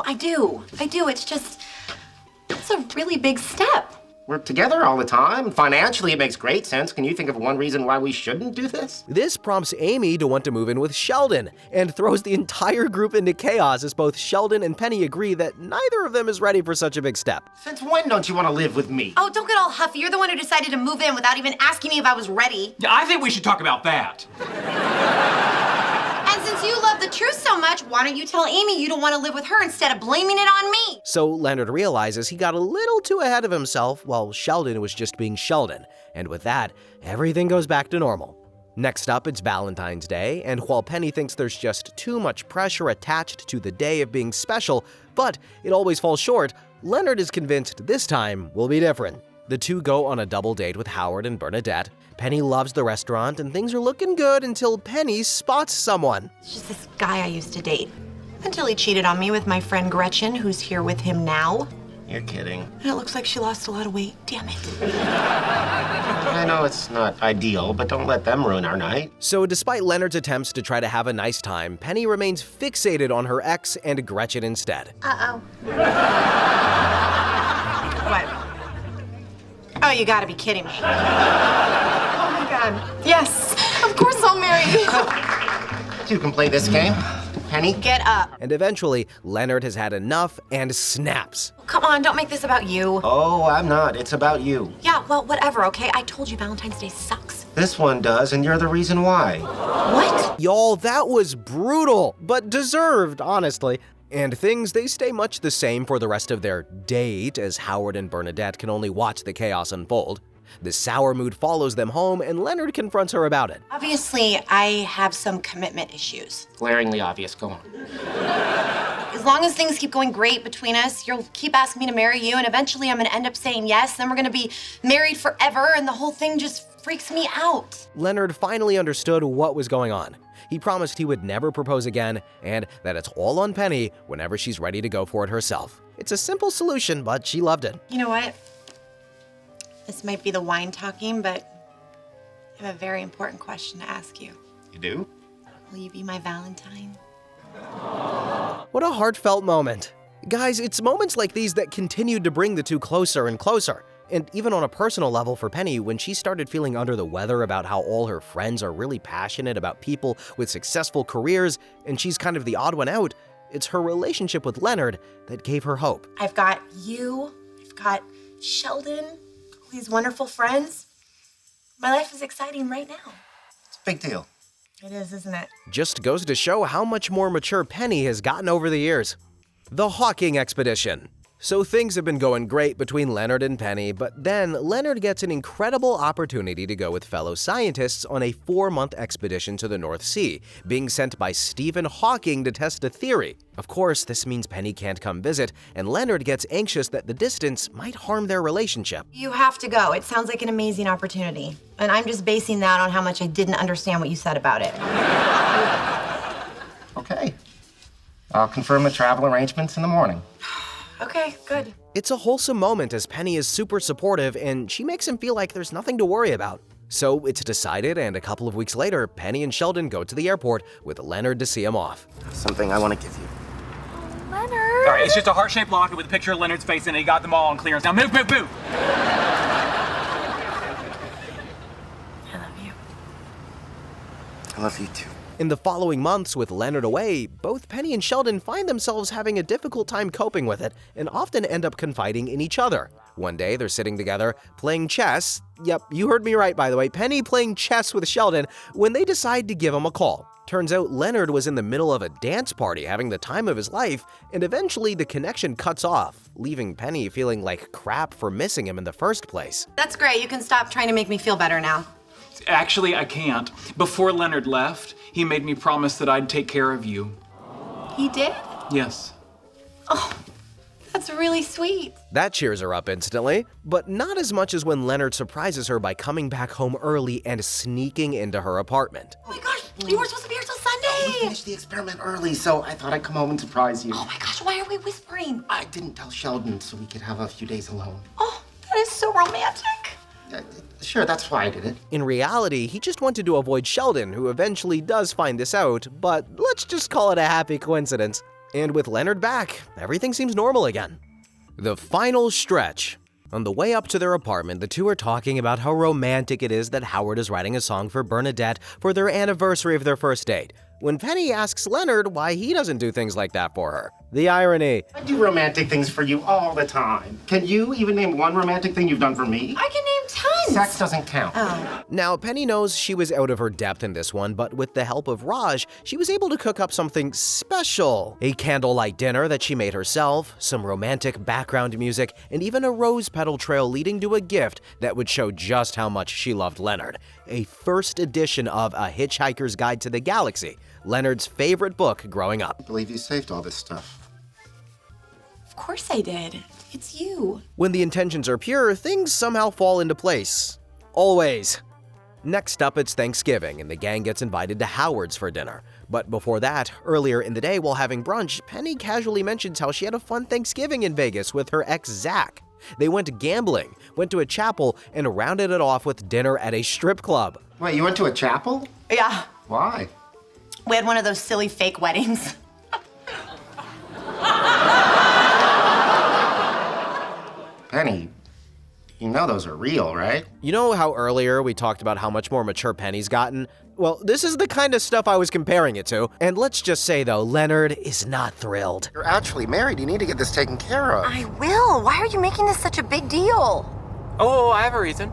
I do. It's a really big step. We're together all the time. Financially, it makes great sense. Can you think of one reason why we shouldn't do this? This prompts Amy to want to move in with Sheldon and throws the entire group into chaos as both Sheldon and Penny agree that neither of them is ready for such a big step. Since when don't you want to live with me? Oh, don't get all huffy. You're the one who decided to move in without even asking me if I was ready. Yeah, I think we should talk about that. And since you love the truth so much, why don't you tell Amy you don't want to live with her instead of blaming it on me? So Leonard realizes he got a little too ahead of himself while Sheldon was just being Sheldon, and with that, everything goes back to normal. Next up, it's Valentine's Day, and while Penny thinks there's just too much pressure attached to the day of being special, but it always falls short, Leonard is convinced this time will be different. The two go on a double date with Howard and Bernadette. Penny loves the restaurant, and things are looking good until Penny spots someone. It's just this guy I used to date. Until he cheated on me with my friend Gretchen, who's here with him now. You're kidding. And it looks like she lost a lot of weight. Damn it. I know it's not ideal, but don't let them ruin our night. So despite Leonard's attempts to try to have a nice time, Penny remains fixated on her ex and Gretchen instead. Uh-oh. What? Oh, you gotta be kidding me. Oh my God. Yes, of course I'll marry you. You can play this game. Penny? Get up. And eventually, Leonard has had enough and snaps. Come on, don't make this about you. Oh, I'm not. It's about you. Yeah, well, whatever, okay? I told you Valentine's Day sucks. This one does, and you're the reason why. What? Y'all, that was brutal, but deserved, honestly. And things, they stay much the same for the rest of their date, as Howard and Bernadette can only watch the chaos unfold. The sour mood follows them home, and Leonard confronts her about it. Obviously, I have some commitment issues. Glaringly obvious. Go on. As long as things keep going great between us, you'll keep asking me to marry you, and eventually I'm gonna end up saying yes, then we're gonna be married forever, and the whole thing just freaks me out. Leonard finally understood what was going on. He promised he would never propose again, and that it's all on Penny whenever she's ready to go for it herself. It's a simple solution, but she loved it. You know what? This might be the wine talking, but I have a very important question to ask you. You do? Will you be my Valentine? What a heartfelt moment. Guys, it's moments like these that continued to bring the two closer and closer. And even on a personal level for Penny, when she started feeling under the weather about how all her friends are really passionate about people with successful careers, and she's kind of the odd one out, it's her relationship with Leonard that gave her hope. I've got you, I've got Sheldon, all these wonderful friends. My life is exciting right now. It's a big deal. It is, isn't it? Just goes to show how much more mature Penny has gotten over the years. The Hawking Expedition. So things have been going great between Leonard and Penny, but then Leonard gets an incredible opportunity to go with fellow scientists on a 4-month expedition to the North Sea, being sent by Stephen Hawking to test a theory. Of course, this means Penny can't come visit, and Leonard gets anxious that the distance might harm their relationship. You have to go. It sounds like an amazing opportunity. And I'm just basing that on how much I didn't understand what you said about it. Okay. I'll confirm the travel arrangements in the morning. Okay, good. It's a wholesome moment as Penny is super supportive and she makes him feel like there's nothing to worry about. So it's decided, and a couple of weeks later, Penny and Sheldon go to the airport with Leonard to see him off. Something I want to give you. Leonard! Sorry, it's just a heart-shaped locket with a picture of Leonard's face in it. He got them all on clearance. Now move, move, move! I love you. I love you too. In the following months with Leonard away, both Penny and Sheldon find themselves having a difficult time coping with it and often end up confiding in each other. One day, they're sitting together playing chess. Yep, you heard me right, by the way. Penny playing chess with Sheldon when they decide to give him a call. Turns out Leonard was in the middle of a dance party having the time of his life, and eventually the connection cuts off, leaving Penny feeling like crap for missing him in the first place. That's great. You can stop trying to make me feel better now. Actually, I can't. Before Leonard left, he made me promise that I'd take care of you. He did? Yes. Oh, that's really sweet. That cheers her up instantly, but not as much as when Leonard surprises her by coming back home early and sneaking into her apartment. Oh my gosh, you were supposed to be here till Sunday. We finished the experiment early, so I thought I'd come home and surprise you. Oh my gosh, why are we whispering? I didn't tell Sheldon so we could have a few days alone. Oh, that is so romantic. Sure, that's why I did it. In reality, he just wanted to avoid Sheldon, who eventually does find this out, but let's just call it a happy coincidence. And with Leonard back, everything seems normal again. The final stretch. On the way up to their apartment, the two are talking about how romantic it is that Howard is writing a song for Bernadette for their anniversary of their first date, when Penny asks Leonard why he doesn't do things like that for her. The irony. I do romantic things for you all the time. Can you even name one romantic thing you've done for me? I can name tons. Sex doesn't count. Oh. Now, Penny knows she was out of her depth in this one, but with the help of Raj, she was able to cook up something special. A candlelight dinner that she made herself, some romantic background music, and even a rose petal trail leading to a gift that would show just how much she loved Leonard. A first edition of A Hitchhiker's Guide to the Galaxy, Leonard's favorite book growing up. I believe you saved all this stuff. Of course I did. It's you. When the intentions are pure, things somehow fall into place. Always. Next up, it's Thanksgiving, and the gang gets invited to Howard's for dinner. But before that, earlier in the day while having brunch, Penny casually mentions how she had a fun Thanksgiving in Vegas with her ex Zach. They went gambling, went to a chapel, and rounded it off with dinner at a strip club. Wait, you went to a chapel? Yeah. Why? We had one of those silly fake weddings. Penny, you know those are real, right? You know how earlier we talked about how much more mature Penny's gotten? Well, this is the kind of stuff I was comparing it to. And let's just say, though, Leonard is not thrilled. You're actually married. You need to get this taken care of. I will. Why are you making this such a big deal? Oh, I have a reason.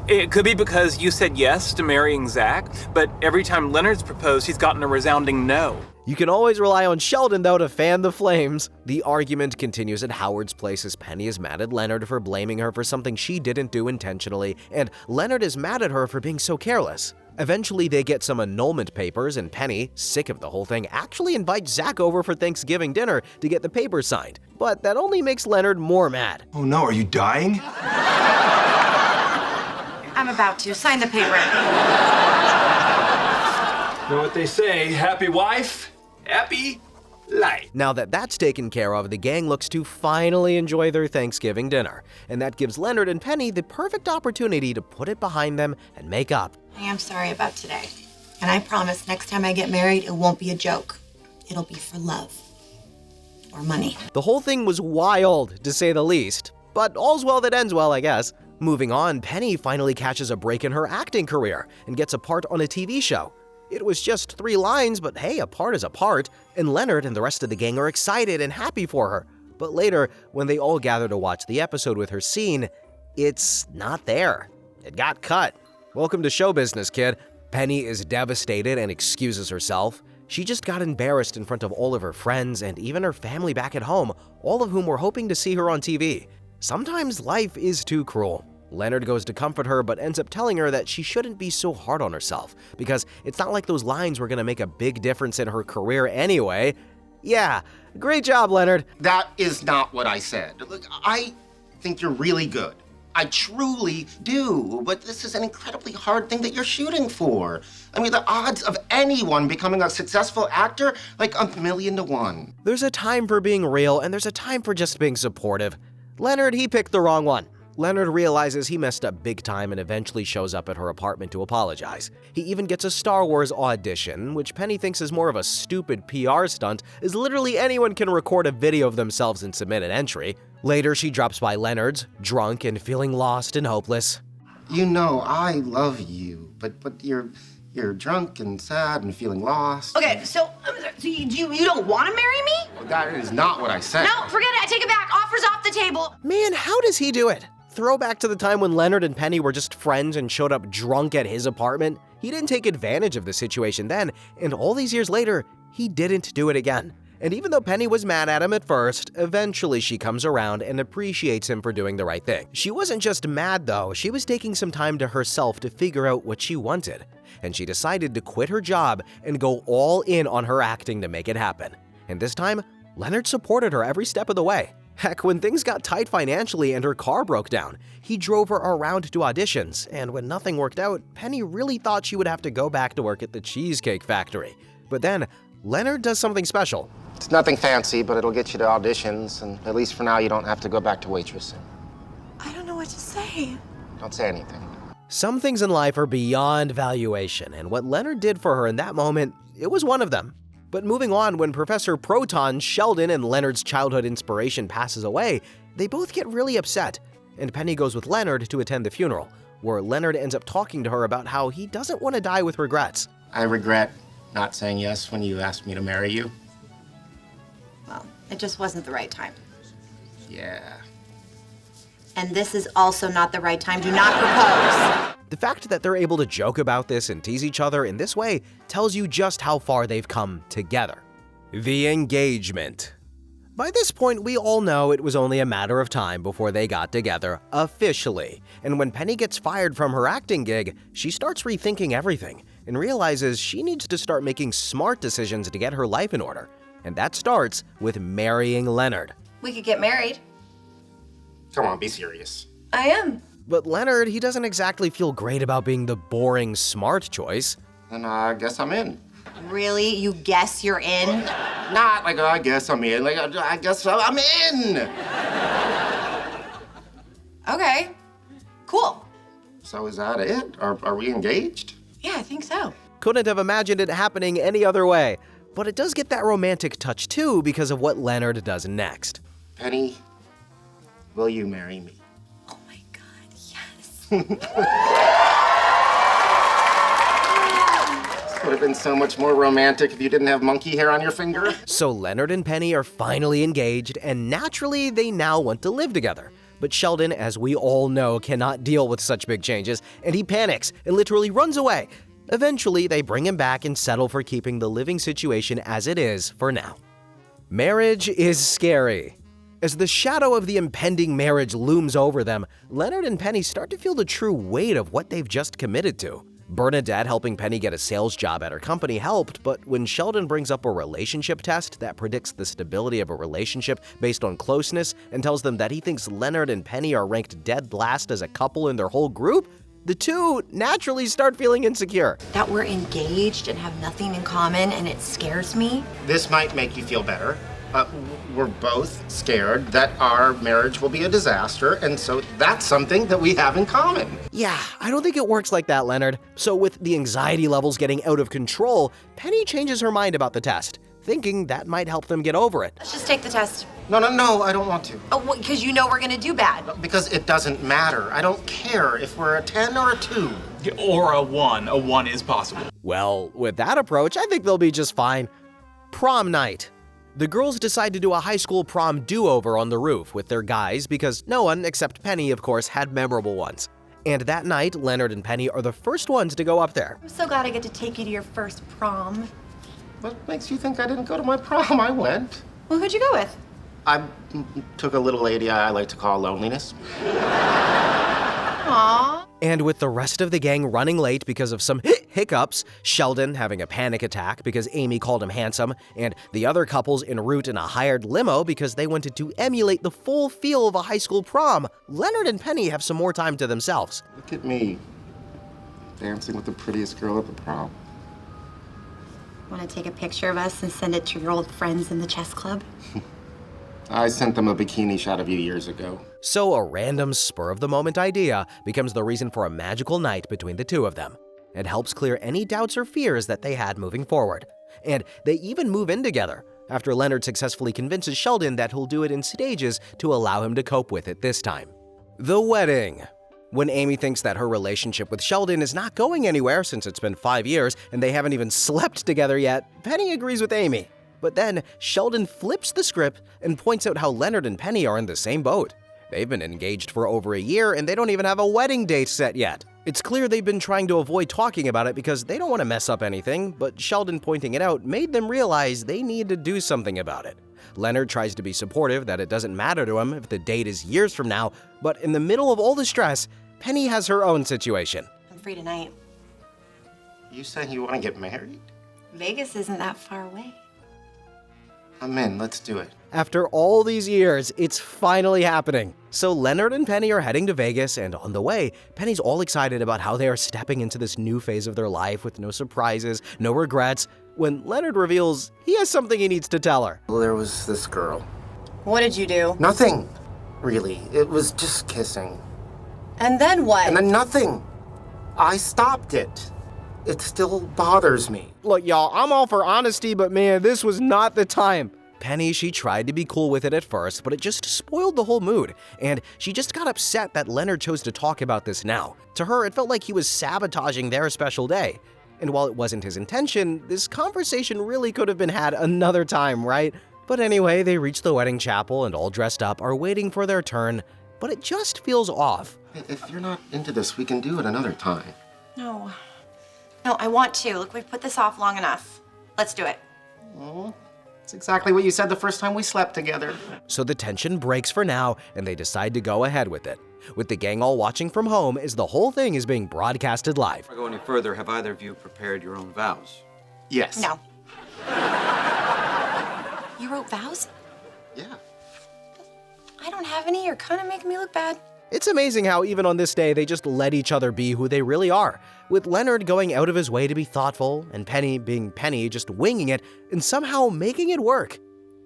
It could be because you said yes to marrying Zach, but every time Leonard's proposed, he's gotten a resounding no. You can always rely on Sheldon, though, to fan the flames. The argument continues at Howard's place as Penny is mad at Leonard for blaming her for something she didn't do intentionally, and Leonard is mad at her for being so careless. Eventually, they get some annulment papers, and Penny, sick of the whole thing, actually invites Zach over for Thanksgiving dinner to get the papers signed. But that only makes Leonard more mad. Oh no, are you dying? I'm about to. Sign the paper. You know what they say, happy wife, happy life. Now that that's taken care of, the gang looks to finally enjoy their Thanksgiving dinner, and that gives Leonard and Penny the perfect opportunity to put it behind them and make up. I am sorry about today. And I promise next time I get married, it won't be a joke. It'll be for love. Or money. The whole thing was wild, to say the least. But all's well that ends well, I guess. Moving on, Penny finally catches a break in her acting career and gets a part on a TV show. It was just 3 lines, but hey, a part is a part, and Leonard and the rest of the gang are excited and happy for her. But later, when they all gather to watch the episode with her scene, it's not there. It got cut. Welcome to show business, kid. Penny is devastated and excuses herself. She just got embarrassed in front of all of her friends and even her family back at home, all of whom were hoping to see her on TV. Sometimes life is too cruel. Leonard goes to comfort her but ends up telling her that she shouldn't be so hard on herself because it's not like those lines were going to make a big difference in her career anyway. Yeah, great job, Leonard. That is not what I said. Look, I think you're really good. I truly do, but this is an incredibly hard thing that you're shooting for. I mean, the odds of anyone becoming a successful actor, like 1,000,000 to 1. There's a time for being real and there's a time for just being supportive. Leonard, he picked the wrong one. Leonard realizes he messed up big time and eventually shows up at her apartment to apologize. He even gets a Star Wars audition, which Penny thinks is more of a stupid PR stunt, as literally anyone can record a video of themselves and submit an entry. Later, she drops by Leonard's, drunk and feeling lost and hopeless. You know, I love you, but you're drunk and sad and feeling lost. Okay, so you don't want to marry me? Well, that is not what I said. No, forget it. I take it back. Offers off the table. Man, how does he do it? Throwback to the time when Leonard and Penny were just friends and showed up drunk at his apartment. He didn't take advantage of the situation then, and all these years later, he didn't do it again. And even though Penny was mad at him at first, eventually she comes around and appreciates him for doing the right thing. She wasn't just mad though, she was taking some time to herself to figure out what she wanted. And she decided to quit her job and go all in on her acting to make it happen. And this time, Leonard supported her every step of the way. Heck, when things got tight financially and her car broke down, he drove her around to auditions, and when nothing worked out, Penny really thought she would have to go back to work at the Cheesecake Factory. But then, Leonard does something special. It's nothing fancy, but it'll get you to auditions, and at least for now, you don't have to go back to waitressing. I don't know what to say. Don't say anything. Some things in life are beyond valuation, and what Leonard did for her in that moment, it was one of them. But moving on, when Professor Proton, Sheldon, and Leonard's childhood inspiration passes away, they both get really upset, and Penny goes with Leonard to attend the funeral, where Leonard ends up talking to her about how he doesn't want to die with regrets. I regret not saying yes when you asked me to marry you. Well, it just wasn't the right time. Yeah. And this is also not the right time. Do not propose. The fact that they're able to joke about this and tease each other in this way tells you just how far they've come together. The engagement. By this point, we all know it was only a matter of time before they got together officially. And when Penny gets fired from her acting gig, she starts rethinking everything and realizes she needs to start making smart decisions to get her life in order. And that starts with marrying Leonard. We could get married. Come on, be serious. I am. But Leonard, he doesn't exactly feel great about being the boring, smart choice. Then I guess I'm in. Really? You guess you're in? Not like, I guess I'm in. Like, I guess I'm in. Okay. Cool. So is that it? Are we engaged? Yeah, I think so. Couldn't have imagined it happening any other way. But it does get that romantic touch too because of what Leonard does next. Penny, will you marry me? Oh my God, yes. This would have been so much more romantic if you didn't have monkey hair on your finger. So Leonard and Penny are finally engaged, and naturally they now want to live together. But Sheldon, as we all know, cannot deal with such big changes, and he panics and literally runs away. Eventually, they bring him back and settle for keeping the living situation as it is for now. Marriage is scary. As the shadow of the impending marriage looms over them, Leonard and Penny start to feel the true weight of what they've just committed to. Bernadette helping Penny get a sales job at her company helped, but when Sheldon brings up a relationship test that predicts the stability of a relationship based on closeness and tells them that he thinks Leonard and Penny are ranked dead last as a couple in their whole group, the two naturally start feeling insecure. That we're engaged and have nothing in common, and it scares me. This might make you feel better. We're both scared that our marriage will be a disaster, and so that's something that we have in common. Yeah, I don't think it works like that, Leonard. So with the anxiety levels getting out of control, Penny changes her mind about the test, thinking that might help them get over it. Let's just take the test. No, I don't want to. Oh, because you know we're gonna do bad. Because it doesn't matter. I don't care if we're a 10 or a 2. Or a 1. A 1 is possible. Well, with that approach, I think they'll be just fine. Prom night. The girls decide to do a high school prom do-over on the roof with their guys because no one, except Penny, of course, had memorable ones. And that night, Leonard and Penny are the first ones to go up there. I'm so glad I get to take you to your first prom. What makes you think I didn't go to my prom? I went. Well, who'd you go with? I took a little lady I like to call loneliness. Aww. And with the rest of the gang running late because of some hiccups, Sheldon having a panic attack because Amy called him handsome, and the other couples en route in a hired limo because they wanted to emulate the full feel of a high school prom, Leonard and Penny have some more time to themselves. Look at me, dancing with the prettiest girl at the prom. Want to take a picture of us and send it to your old friends in the chess club? I sent them a bikini shot of you years ago. So a random spur-of-the-moment idea becomes the reason for a magical night between the two of them. It helps clear any doubts or fears that they had moving forward. And they even move in together, after Leonard successfully convinces Sheldon that he'll do it in stages to allow him to cope with it this time. The wedding. When Amy thinks that her relationship with Sheldon is not going anywhere since it's been 5 years and they haven't even slept together yet, Penny agrees with Amy. But then Sheldon flips the script and points out how Leonard and Penny are in the same boat. They've been engaged for over a year and they don't even have a wedding date set yet. It's clear they've been trying to avoid talking about it because they don't want to mess up anything, but Sheldon pointing it out made them realize they need to do something about it. Leonard tries to be supportive that it doesn't matter to him if the date is years from now, but in the middle of all the stress, Penny has her own situation. I'm free tonight. You saying you want to get married? Vegas isn't that far away. I'm in. Let's do it. After all these years, it's finally happening. So Leonard and Penny are heading to Vegas, and on the way, Penny's all excited about how they are stepping into this new phase of their life with no surprises, no regrets, when Leonard reveals he has something he needs to tell her. There was this girl. What did you do? Nothing, really. It was just kissing. And then what? And then nothing. I stopped it. It still bothers me. Look, y'all, I'm all for honesty, but man, this was not the time. Penny, she tried to be cool with it at first, but it just spoiled the whole mood, and she just got upset that Leonard chose to talk about this now. To her, it felt like he was sabotaging their special day. And while it wasn't his intention, this conversation really could have been had another time, right? But anyway, they reach the wedding chapel and all dressed up are waiting for their turn, but it just feels off. If you're not into this, we can do it another time. No. No, I want to. Look, we've put this off long enough. Let's do it. Oh, it's exactly what you said the first time we slept together. So the tension breaks for now, and they decide to go ahead with it. With the gang all watching from home as the whole thing is being broadcasted live. Before I go any further, have either of you prepared your own vows? Yes. No. You wrote vows? Yeah. I don't have any. You're kind of making me look bad. It's amazing how even on this day, they just let each other be who they really are, with Leonard going out of his way to be thoughtful, and Penny being Penny, just winging it, and somehow making it work.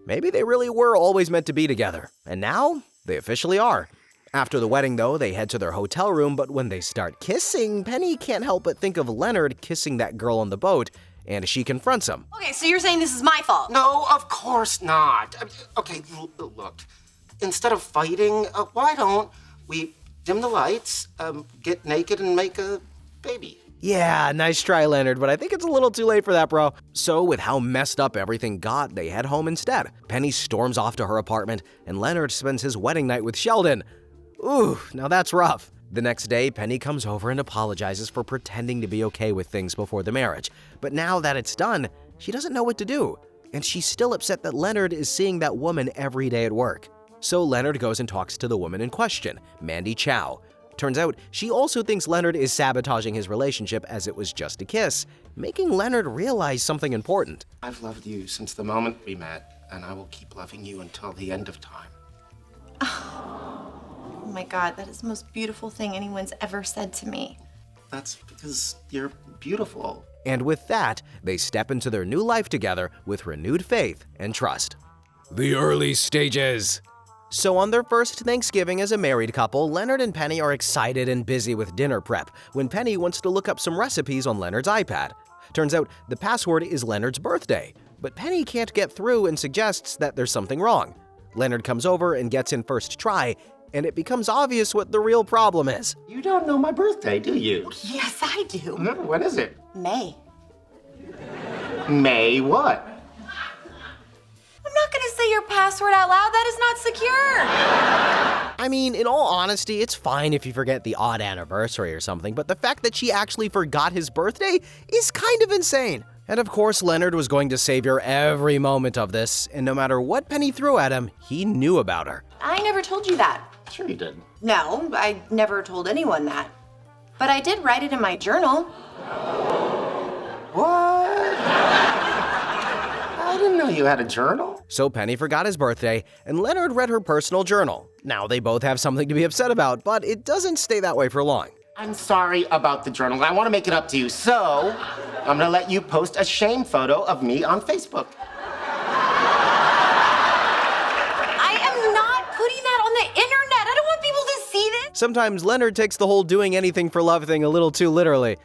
Maybe they really were always meant to be together, and now they officially are. After the wedding, though, they head to their hotel room, but when they start kissing, Penny can't help but think of Leonard kissing that girl on the boat, and she confronts him. Okay, so you're saying this is my fault? No, of course not. Okay, look. Instead of fighting, why don't we dim the lights, get naked, and make a baby? Yeah, nice try, Leonard, but I think it's a little too late for that, bro. So with how messed up everything got, they head home instead. Penny storms off to her apartment, and Leonard spends his wedding night with Sheldon. Ooh, now that's rough. The next day, Penny comes over and apologizes for pretending to be okay with things before the marriage. But now that it's done, she doesn't know what to do. And she's still upset that Leonard is seeing that woman every day at work. So Leonard goes and talks to the woman in question, Mandy Chow. Turns out she also thinks Leonard is sabotaging his relationship as it was just a kiss, making Leonard realize something important. I've loved you since the moment we met, and I will keep loving you until the end of time. Oh my God, that is the most beautiful thing anyone's ever said to me. That's because you're beautiful. And with that, they step into their new life together with renewed faith and trust. The early stages. So on their first Thanksgiving as a married couple, Leonard and Penny are excited and busy with dinner prep when Penny wants to look up some recipes on Leonard's iPad. Turns out the password is Leonard's birthday, but Penny can't get through and suggests that there's something wrong. Leonard comes over and gets in first try, and it becomes obvious what the real problem is. You don't know my birthday, do you? Yes, I do. No, when is it? May. May what? I'm not gonna say your password out loud. That is not secure. I mean, in all honesty, it's fine if you forget the odd anniversary or something, but the fact that she actually forgot his birthday is kind of insane. And of course, Leonard was going to savor every moment of this, and no matter what Penny threw at him, he knew about her. I never told you that. Sure you did. No, I never told anyone that. But I did write it in my journal. What? I didn't know you had a journal. So Penny forgot his birthday, and Leonard read her personal journal. Now they both have something to be upset about, but it doesn't stay that way for long. I'm sorry about the journal. I want to make it up to you, so I'm gonna let you post a shame photo of me on Facebook. I am not putting that on the internet. I don't want people to see this. Sometimes Leonard takes the whole doing anything for love thing a little too literally.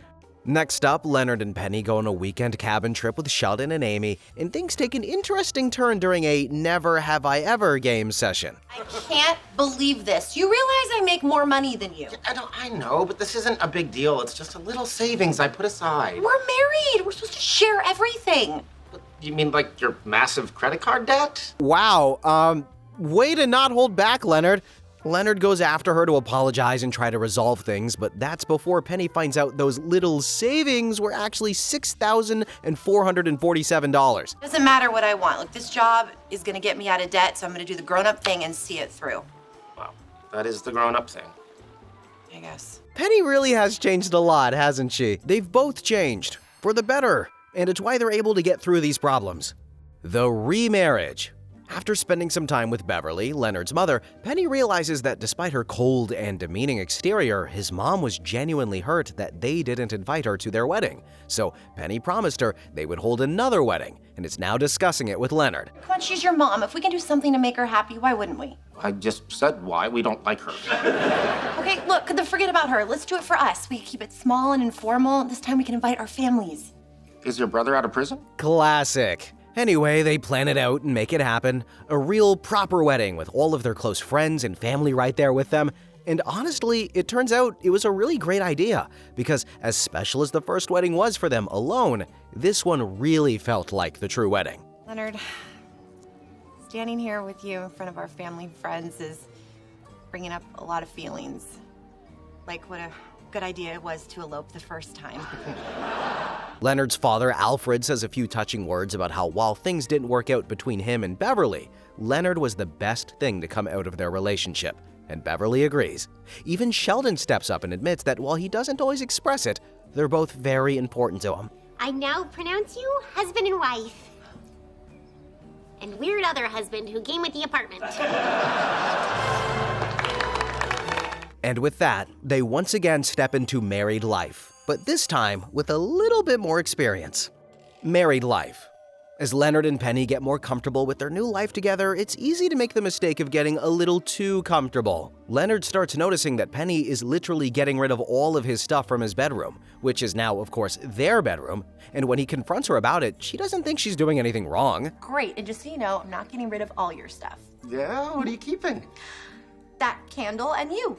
Next up, Leonard and Penny go on a weekend cabin trip with Sheldon and Amy, and things take an interesting turn during a Never Have I Ever game session. I can't believe this. You realize I make more money than you. I know, but this isn't a big deal. It's just a little savings I put aside. We're married. We're supposed to share everything. You mean like your massive credit card debt? Wow, way to not hold back, Leonard. Leonard goes after her to apologize and try to resolve things, but that's before Penny finds out those little savings were actually $6,447. Doesn't matter what I want. Look, this job is gonna get me out of debt, so I'm gonna do the grown-up thing and see it through. Well, that is the grown-up thing. I guess. Penny really has changed a lot, hasn't she? They've both changed, for the better, and it's why they're able to get through these problems. The remarriage. After spending some time with Beverly, Leonard's mother, Penny realizes that despite her cold and demeaning exterior, his mom was genuinely hurt that they didn't invite her to their wedding. So Penny promised her they would hold another wedding, and is now discussing it with Leonard. Come on, she's your mom. If we can do something to make her happy, why wouldn't we? I just said why we don't like her. Okay, look, then forget about her. Let's do it for us. We can keep it small and informal. This time we can invite our families. Is your brother out of prison? Classic. Anyway, they plan it out and make it happen. A real proper wedding with all of their close friends and family right there with them. And honestly, it turns out it was a really great idea, because as special as the first wedding was for them alone, this one really felt like the true wedding. Leonard, standing here with you in front of our family and friends is bringing up a lot of feelings. Like what a good idea it was to elope the first time. Leonard's father, Alfred, says a few touching words about how while things didn't work out between him and Beverly, Leonard was the best thing to come out of their relationship, and Beverly agrees. Even Sheldon steps up and admits that while he doesn't always express it, they're both very important to him. I now pronounce you husband and wife. And weird other husband who came with the apartment. And with that, they once again step into married life, but this time with a little bit more experience. Married life. As Leonard and Penny get more comfortable with their new life together, it's easy to make the mistake of getting a little too comfortable. Leonard starts noticing that Penny is literally getting rid of all of his stuff from his bedroom, which is now, of course, their bedroom, and when he confronts her about it, she doesn't think she's doing anything wrong. Great, and just so you know, I'm not getting rid of all your stuff. Yeah? What are you keeping? That candle and you.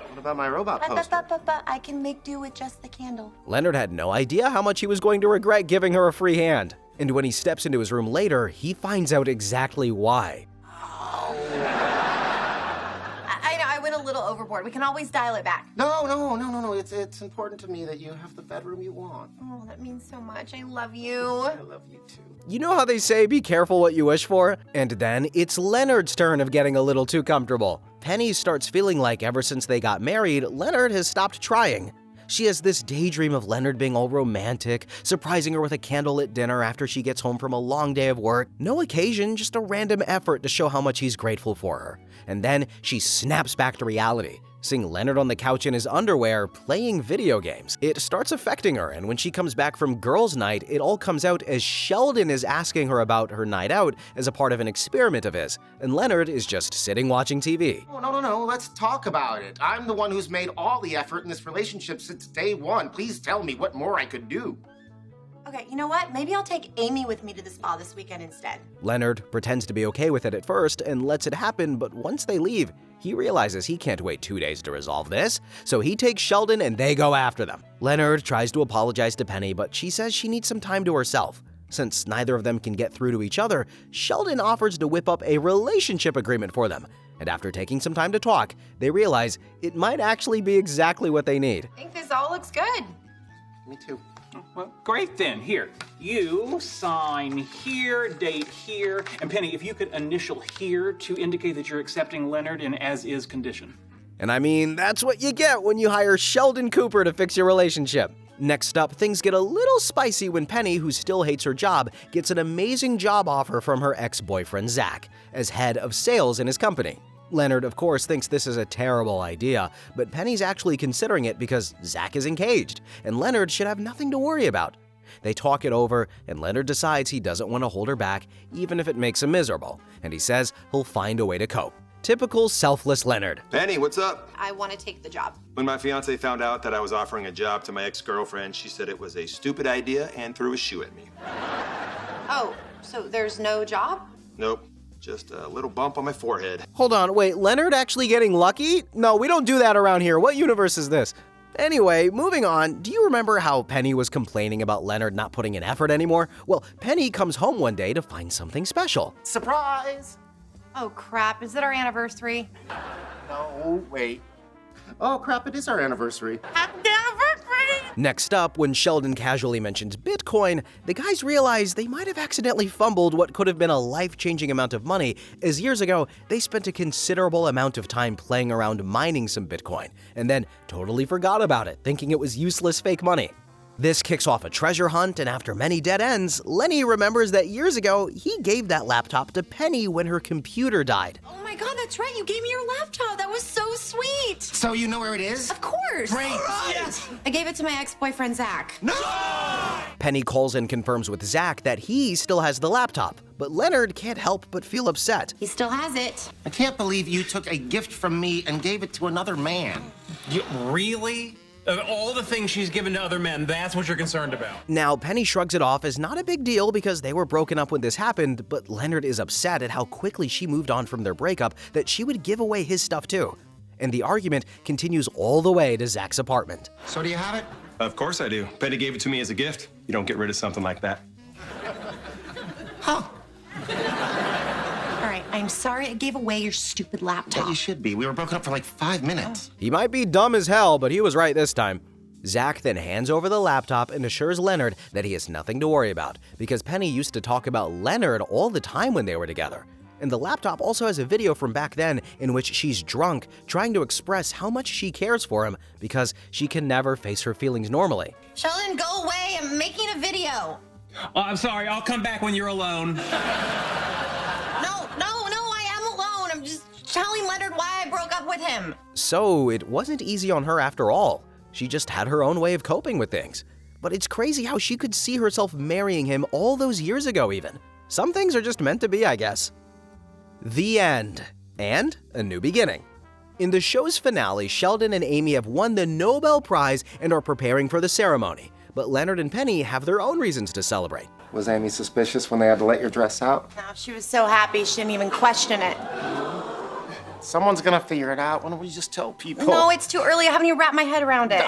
What about my robot poster? I can make do with just the candle. Leonard had no idea how much he was going to regret giving her a free hand. And when he steps into his room later, he finds out exactly why. I know, I went a little overboard. We can always dial it back. No. It's important to me that you have the bedroom you want. Oh, that means so much. I love you. I love you too. You know how they say, be careful what you wish for? And then it's Leonard's turn of getting a little too comfortable. Penny starts feeling like ever since they got married, Leonard has stopped trying. She has this daydream of Leonard being all romantic, surprising her with a candlelit dinner after she gets home from a long day of work. No occasion, just a random effort to show how much he's grateful for her. And then she snaps back to reality, seeing Leonard on the couch in his underwear playing video games. It starts affecting her, and when she comes back from girls' night, it all comes out as Sheldon is asking her about her night out as a part of an experiment of his, and Leonard is just sitting watching TV. Oh, no. Let's talk about it. I'm the one who's made all the effort in this relationship since day one. Please tell me what more I could do. Okay, you know what? Maybe I'll take Amy with me to the spa this weekend instead. Leonard pretends to be okay with it at first and lets it happen, but once they leave, he realizes he can't wait 2 days to resolve this, so he takes Sheldon and they go after them. Leonard tries to apologize to Penny, but she says she needs some time to herself. Since neither of them can get through to each other, Sheldon offers to whip up a relationship agreement for them. And after taking some time to talk, they realize it might actually be exactly what they need. I think this all looks good. Me too. Well, great then. Here, you sign here, date here, and Penny, if you could initial here to indicate that you're accepting Leonard in as-is condition. And I mean, that's what you get when you hire Sheldon Cooper to fix your relationship. Next up, things get a little spicy when Penny, who still hates her job, gets an amazing job offer from her ex-boyfriend Zach as head of sales in his company. Leonard, of course, thinks this is a terrible idea, but Penny's actually considering it because Zach is engaged, and Leonard should have nothing to worry about. They talk it over, and Leonard decides he doesn't want to hold her back, even if it makes him miserable, and he says he'll find a way to cope. Typical selfless Leonard. Penny, what's up? I want to take the job. When my fiance found out that I was offering a job to my ex-girlfriend, she said it was a stupid idea and threw a shoe at me. Oh, so there's no job? Nope. Just a little bump on my forehead. Hold on, wait, Leonard actually getting lucky? No, we don't do that around here. What universe is this? Anyway, moving on, do you remember how Penny was complaining about Leonard not putting in effort anymore? Well, Penny comes home one day to find something special. Surprise! Oh, crap. Is it our anniversary? No, wait. Oh, crap, it is our anniversary. Next up, when Sheldon casually mentions Bitcoin, the guys realize they might have accidentally fumbled what could have been a life-changing amount of money, as years ago, they spent a considerable amount of time playing around mining some Bitcoin, and then totally forgot about it, thinking it was useless fake money. This kicks off a treasure hunt, and after many dead ends, Lenny remembers that years ago, he gave that laptop to Penny when her computer died. Oh my God, that's right. You gave me your laptop. That was so sweet. So you know where it is? Of course. Great. Yes. I gave it to my ex-boyfriend, Zach. No! Penny calls and confirms with Zach that he still has the laptop, but Leonard can't help but feel upset. He still has it. I can't believe you took a gift from me and gave it to another man. Really? Of all the things she's given to other men, that's what you're concerned about. Now, Penny shrugs it off as not a big deal because they were broken up when this happened, but Leonard is upset at how quickly she moved on from their breakup that she would give away his stuff too. And the argument continues all the way to Zach's apartment. So do you have it? Of course I do. Penny gave it to me as a gift. You don't get rid of something like that. Huh. All right, I'm sorry I gave away your stupid laptop. Yeah, you should be. We were broken up for like 5 minutes. He might be dumb as hell, but he was right this time. Zach then hands over the laptop and assures Leonard that he has nothing to worry about, because Penny used to talk about Leonard all the time when they were together. And the laptop also has a video from back then in which she's drunk, trying to express how much she cares for him because she can never face her feelings normally. Sheldon, go away. I'm making a video. Oh, I'm sorry. I'll come back when you're alone. No, I am alone. I'm just telling Leonard why I broke up with him. So it wasn't easy on her after all. She just had her own way of coping with things. But it's crazy how she could see herself marrying him all those years ago even. Some things are just meant to be, I guess. The end. And a new beginning. In the show's finale, Sheldon and Amy have won the Nobel Prize and are preparing for the ceremony. But Leonard and Penny have their own reasons to celebrate. Was Amy suspicious when they had to let your dress out? No, she was so happy she didn't even question it. Someone's gonna figure it out. Why don't we just tell people? No, it's too early. I haven't even wrapped my head around it.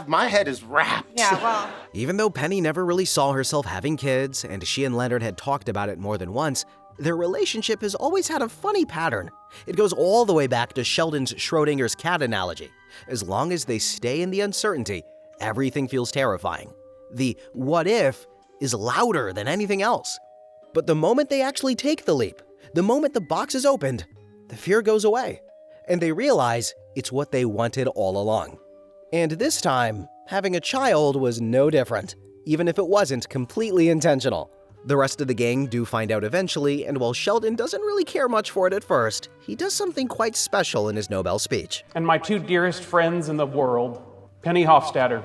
My head is wrapped. Yeah, well. Even though Penny never really saw herself having kids, and she and Leonard had talked about it more than once, their relationship has always had a funny pattern. It goes all the way back to Sheldon's Schrodinger's cat analogy. As long as they stay in the uncertainty, everything feels terrifying. The what if is louder than anything else. But the moment they actually take the leap, the moment the box is opened, the fear goes away, and they realize it's what they wanted all along. And this time, having a child was no different, even if it wasn't completely intentional. The rest of the gang do find out eventually, and while Sheldon doesn't really care much for it at first, he does something quite special in his Nobel speech. And my two dearest friends in the world, Penny Hofstadter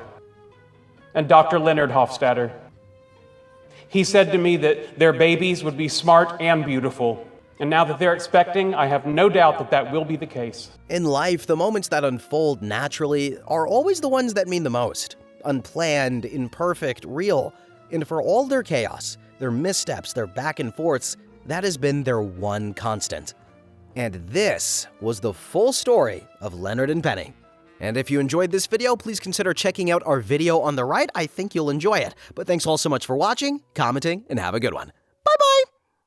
and Dr. Leonard Hofstadter. He said to me that their babies would be smart and beautiful. And now that they're expecting, I have no doubt that that will be the case. In life, the moments that unfold naturally are always the ones that mean the most. Unplanned, imperfect, real. And for all their chaos, their missteps, their back and forths, that has been their one constant. And this was the full story of Leonard and Penny. And if you enjoyed this video, please consider checking out our video on the right. I think you'll enjoy it. But thanks all so much for watching, commenting, and have a good one.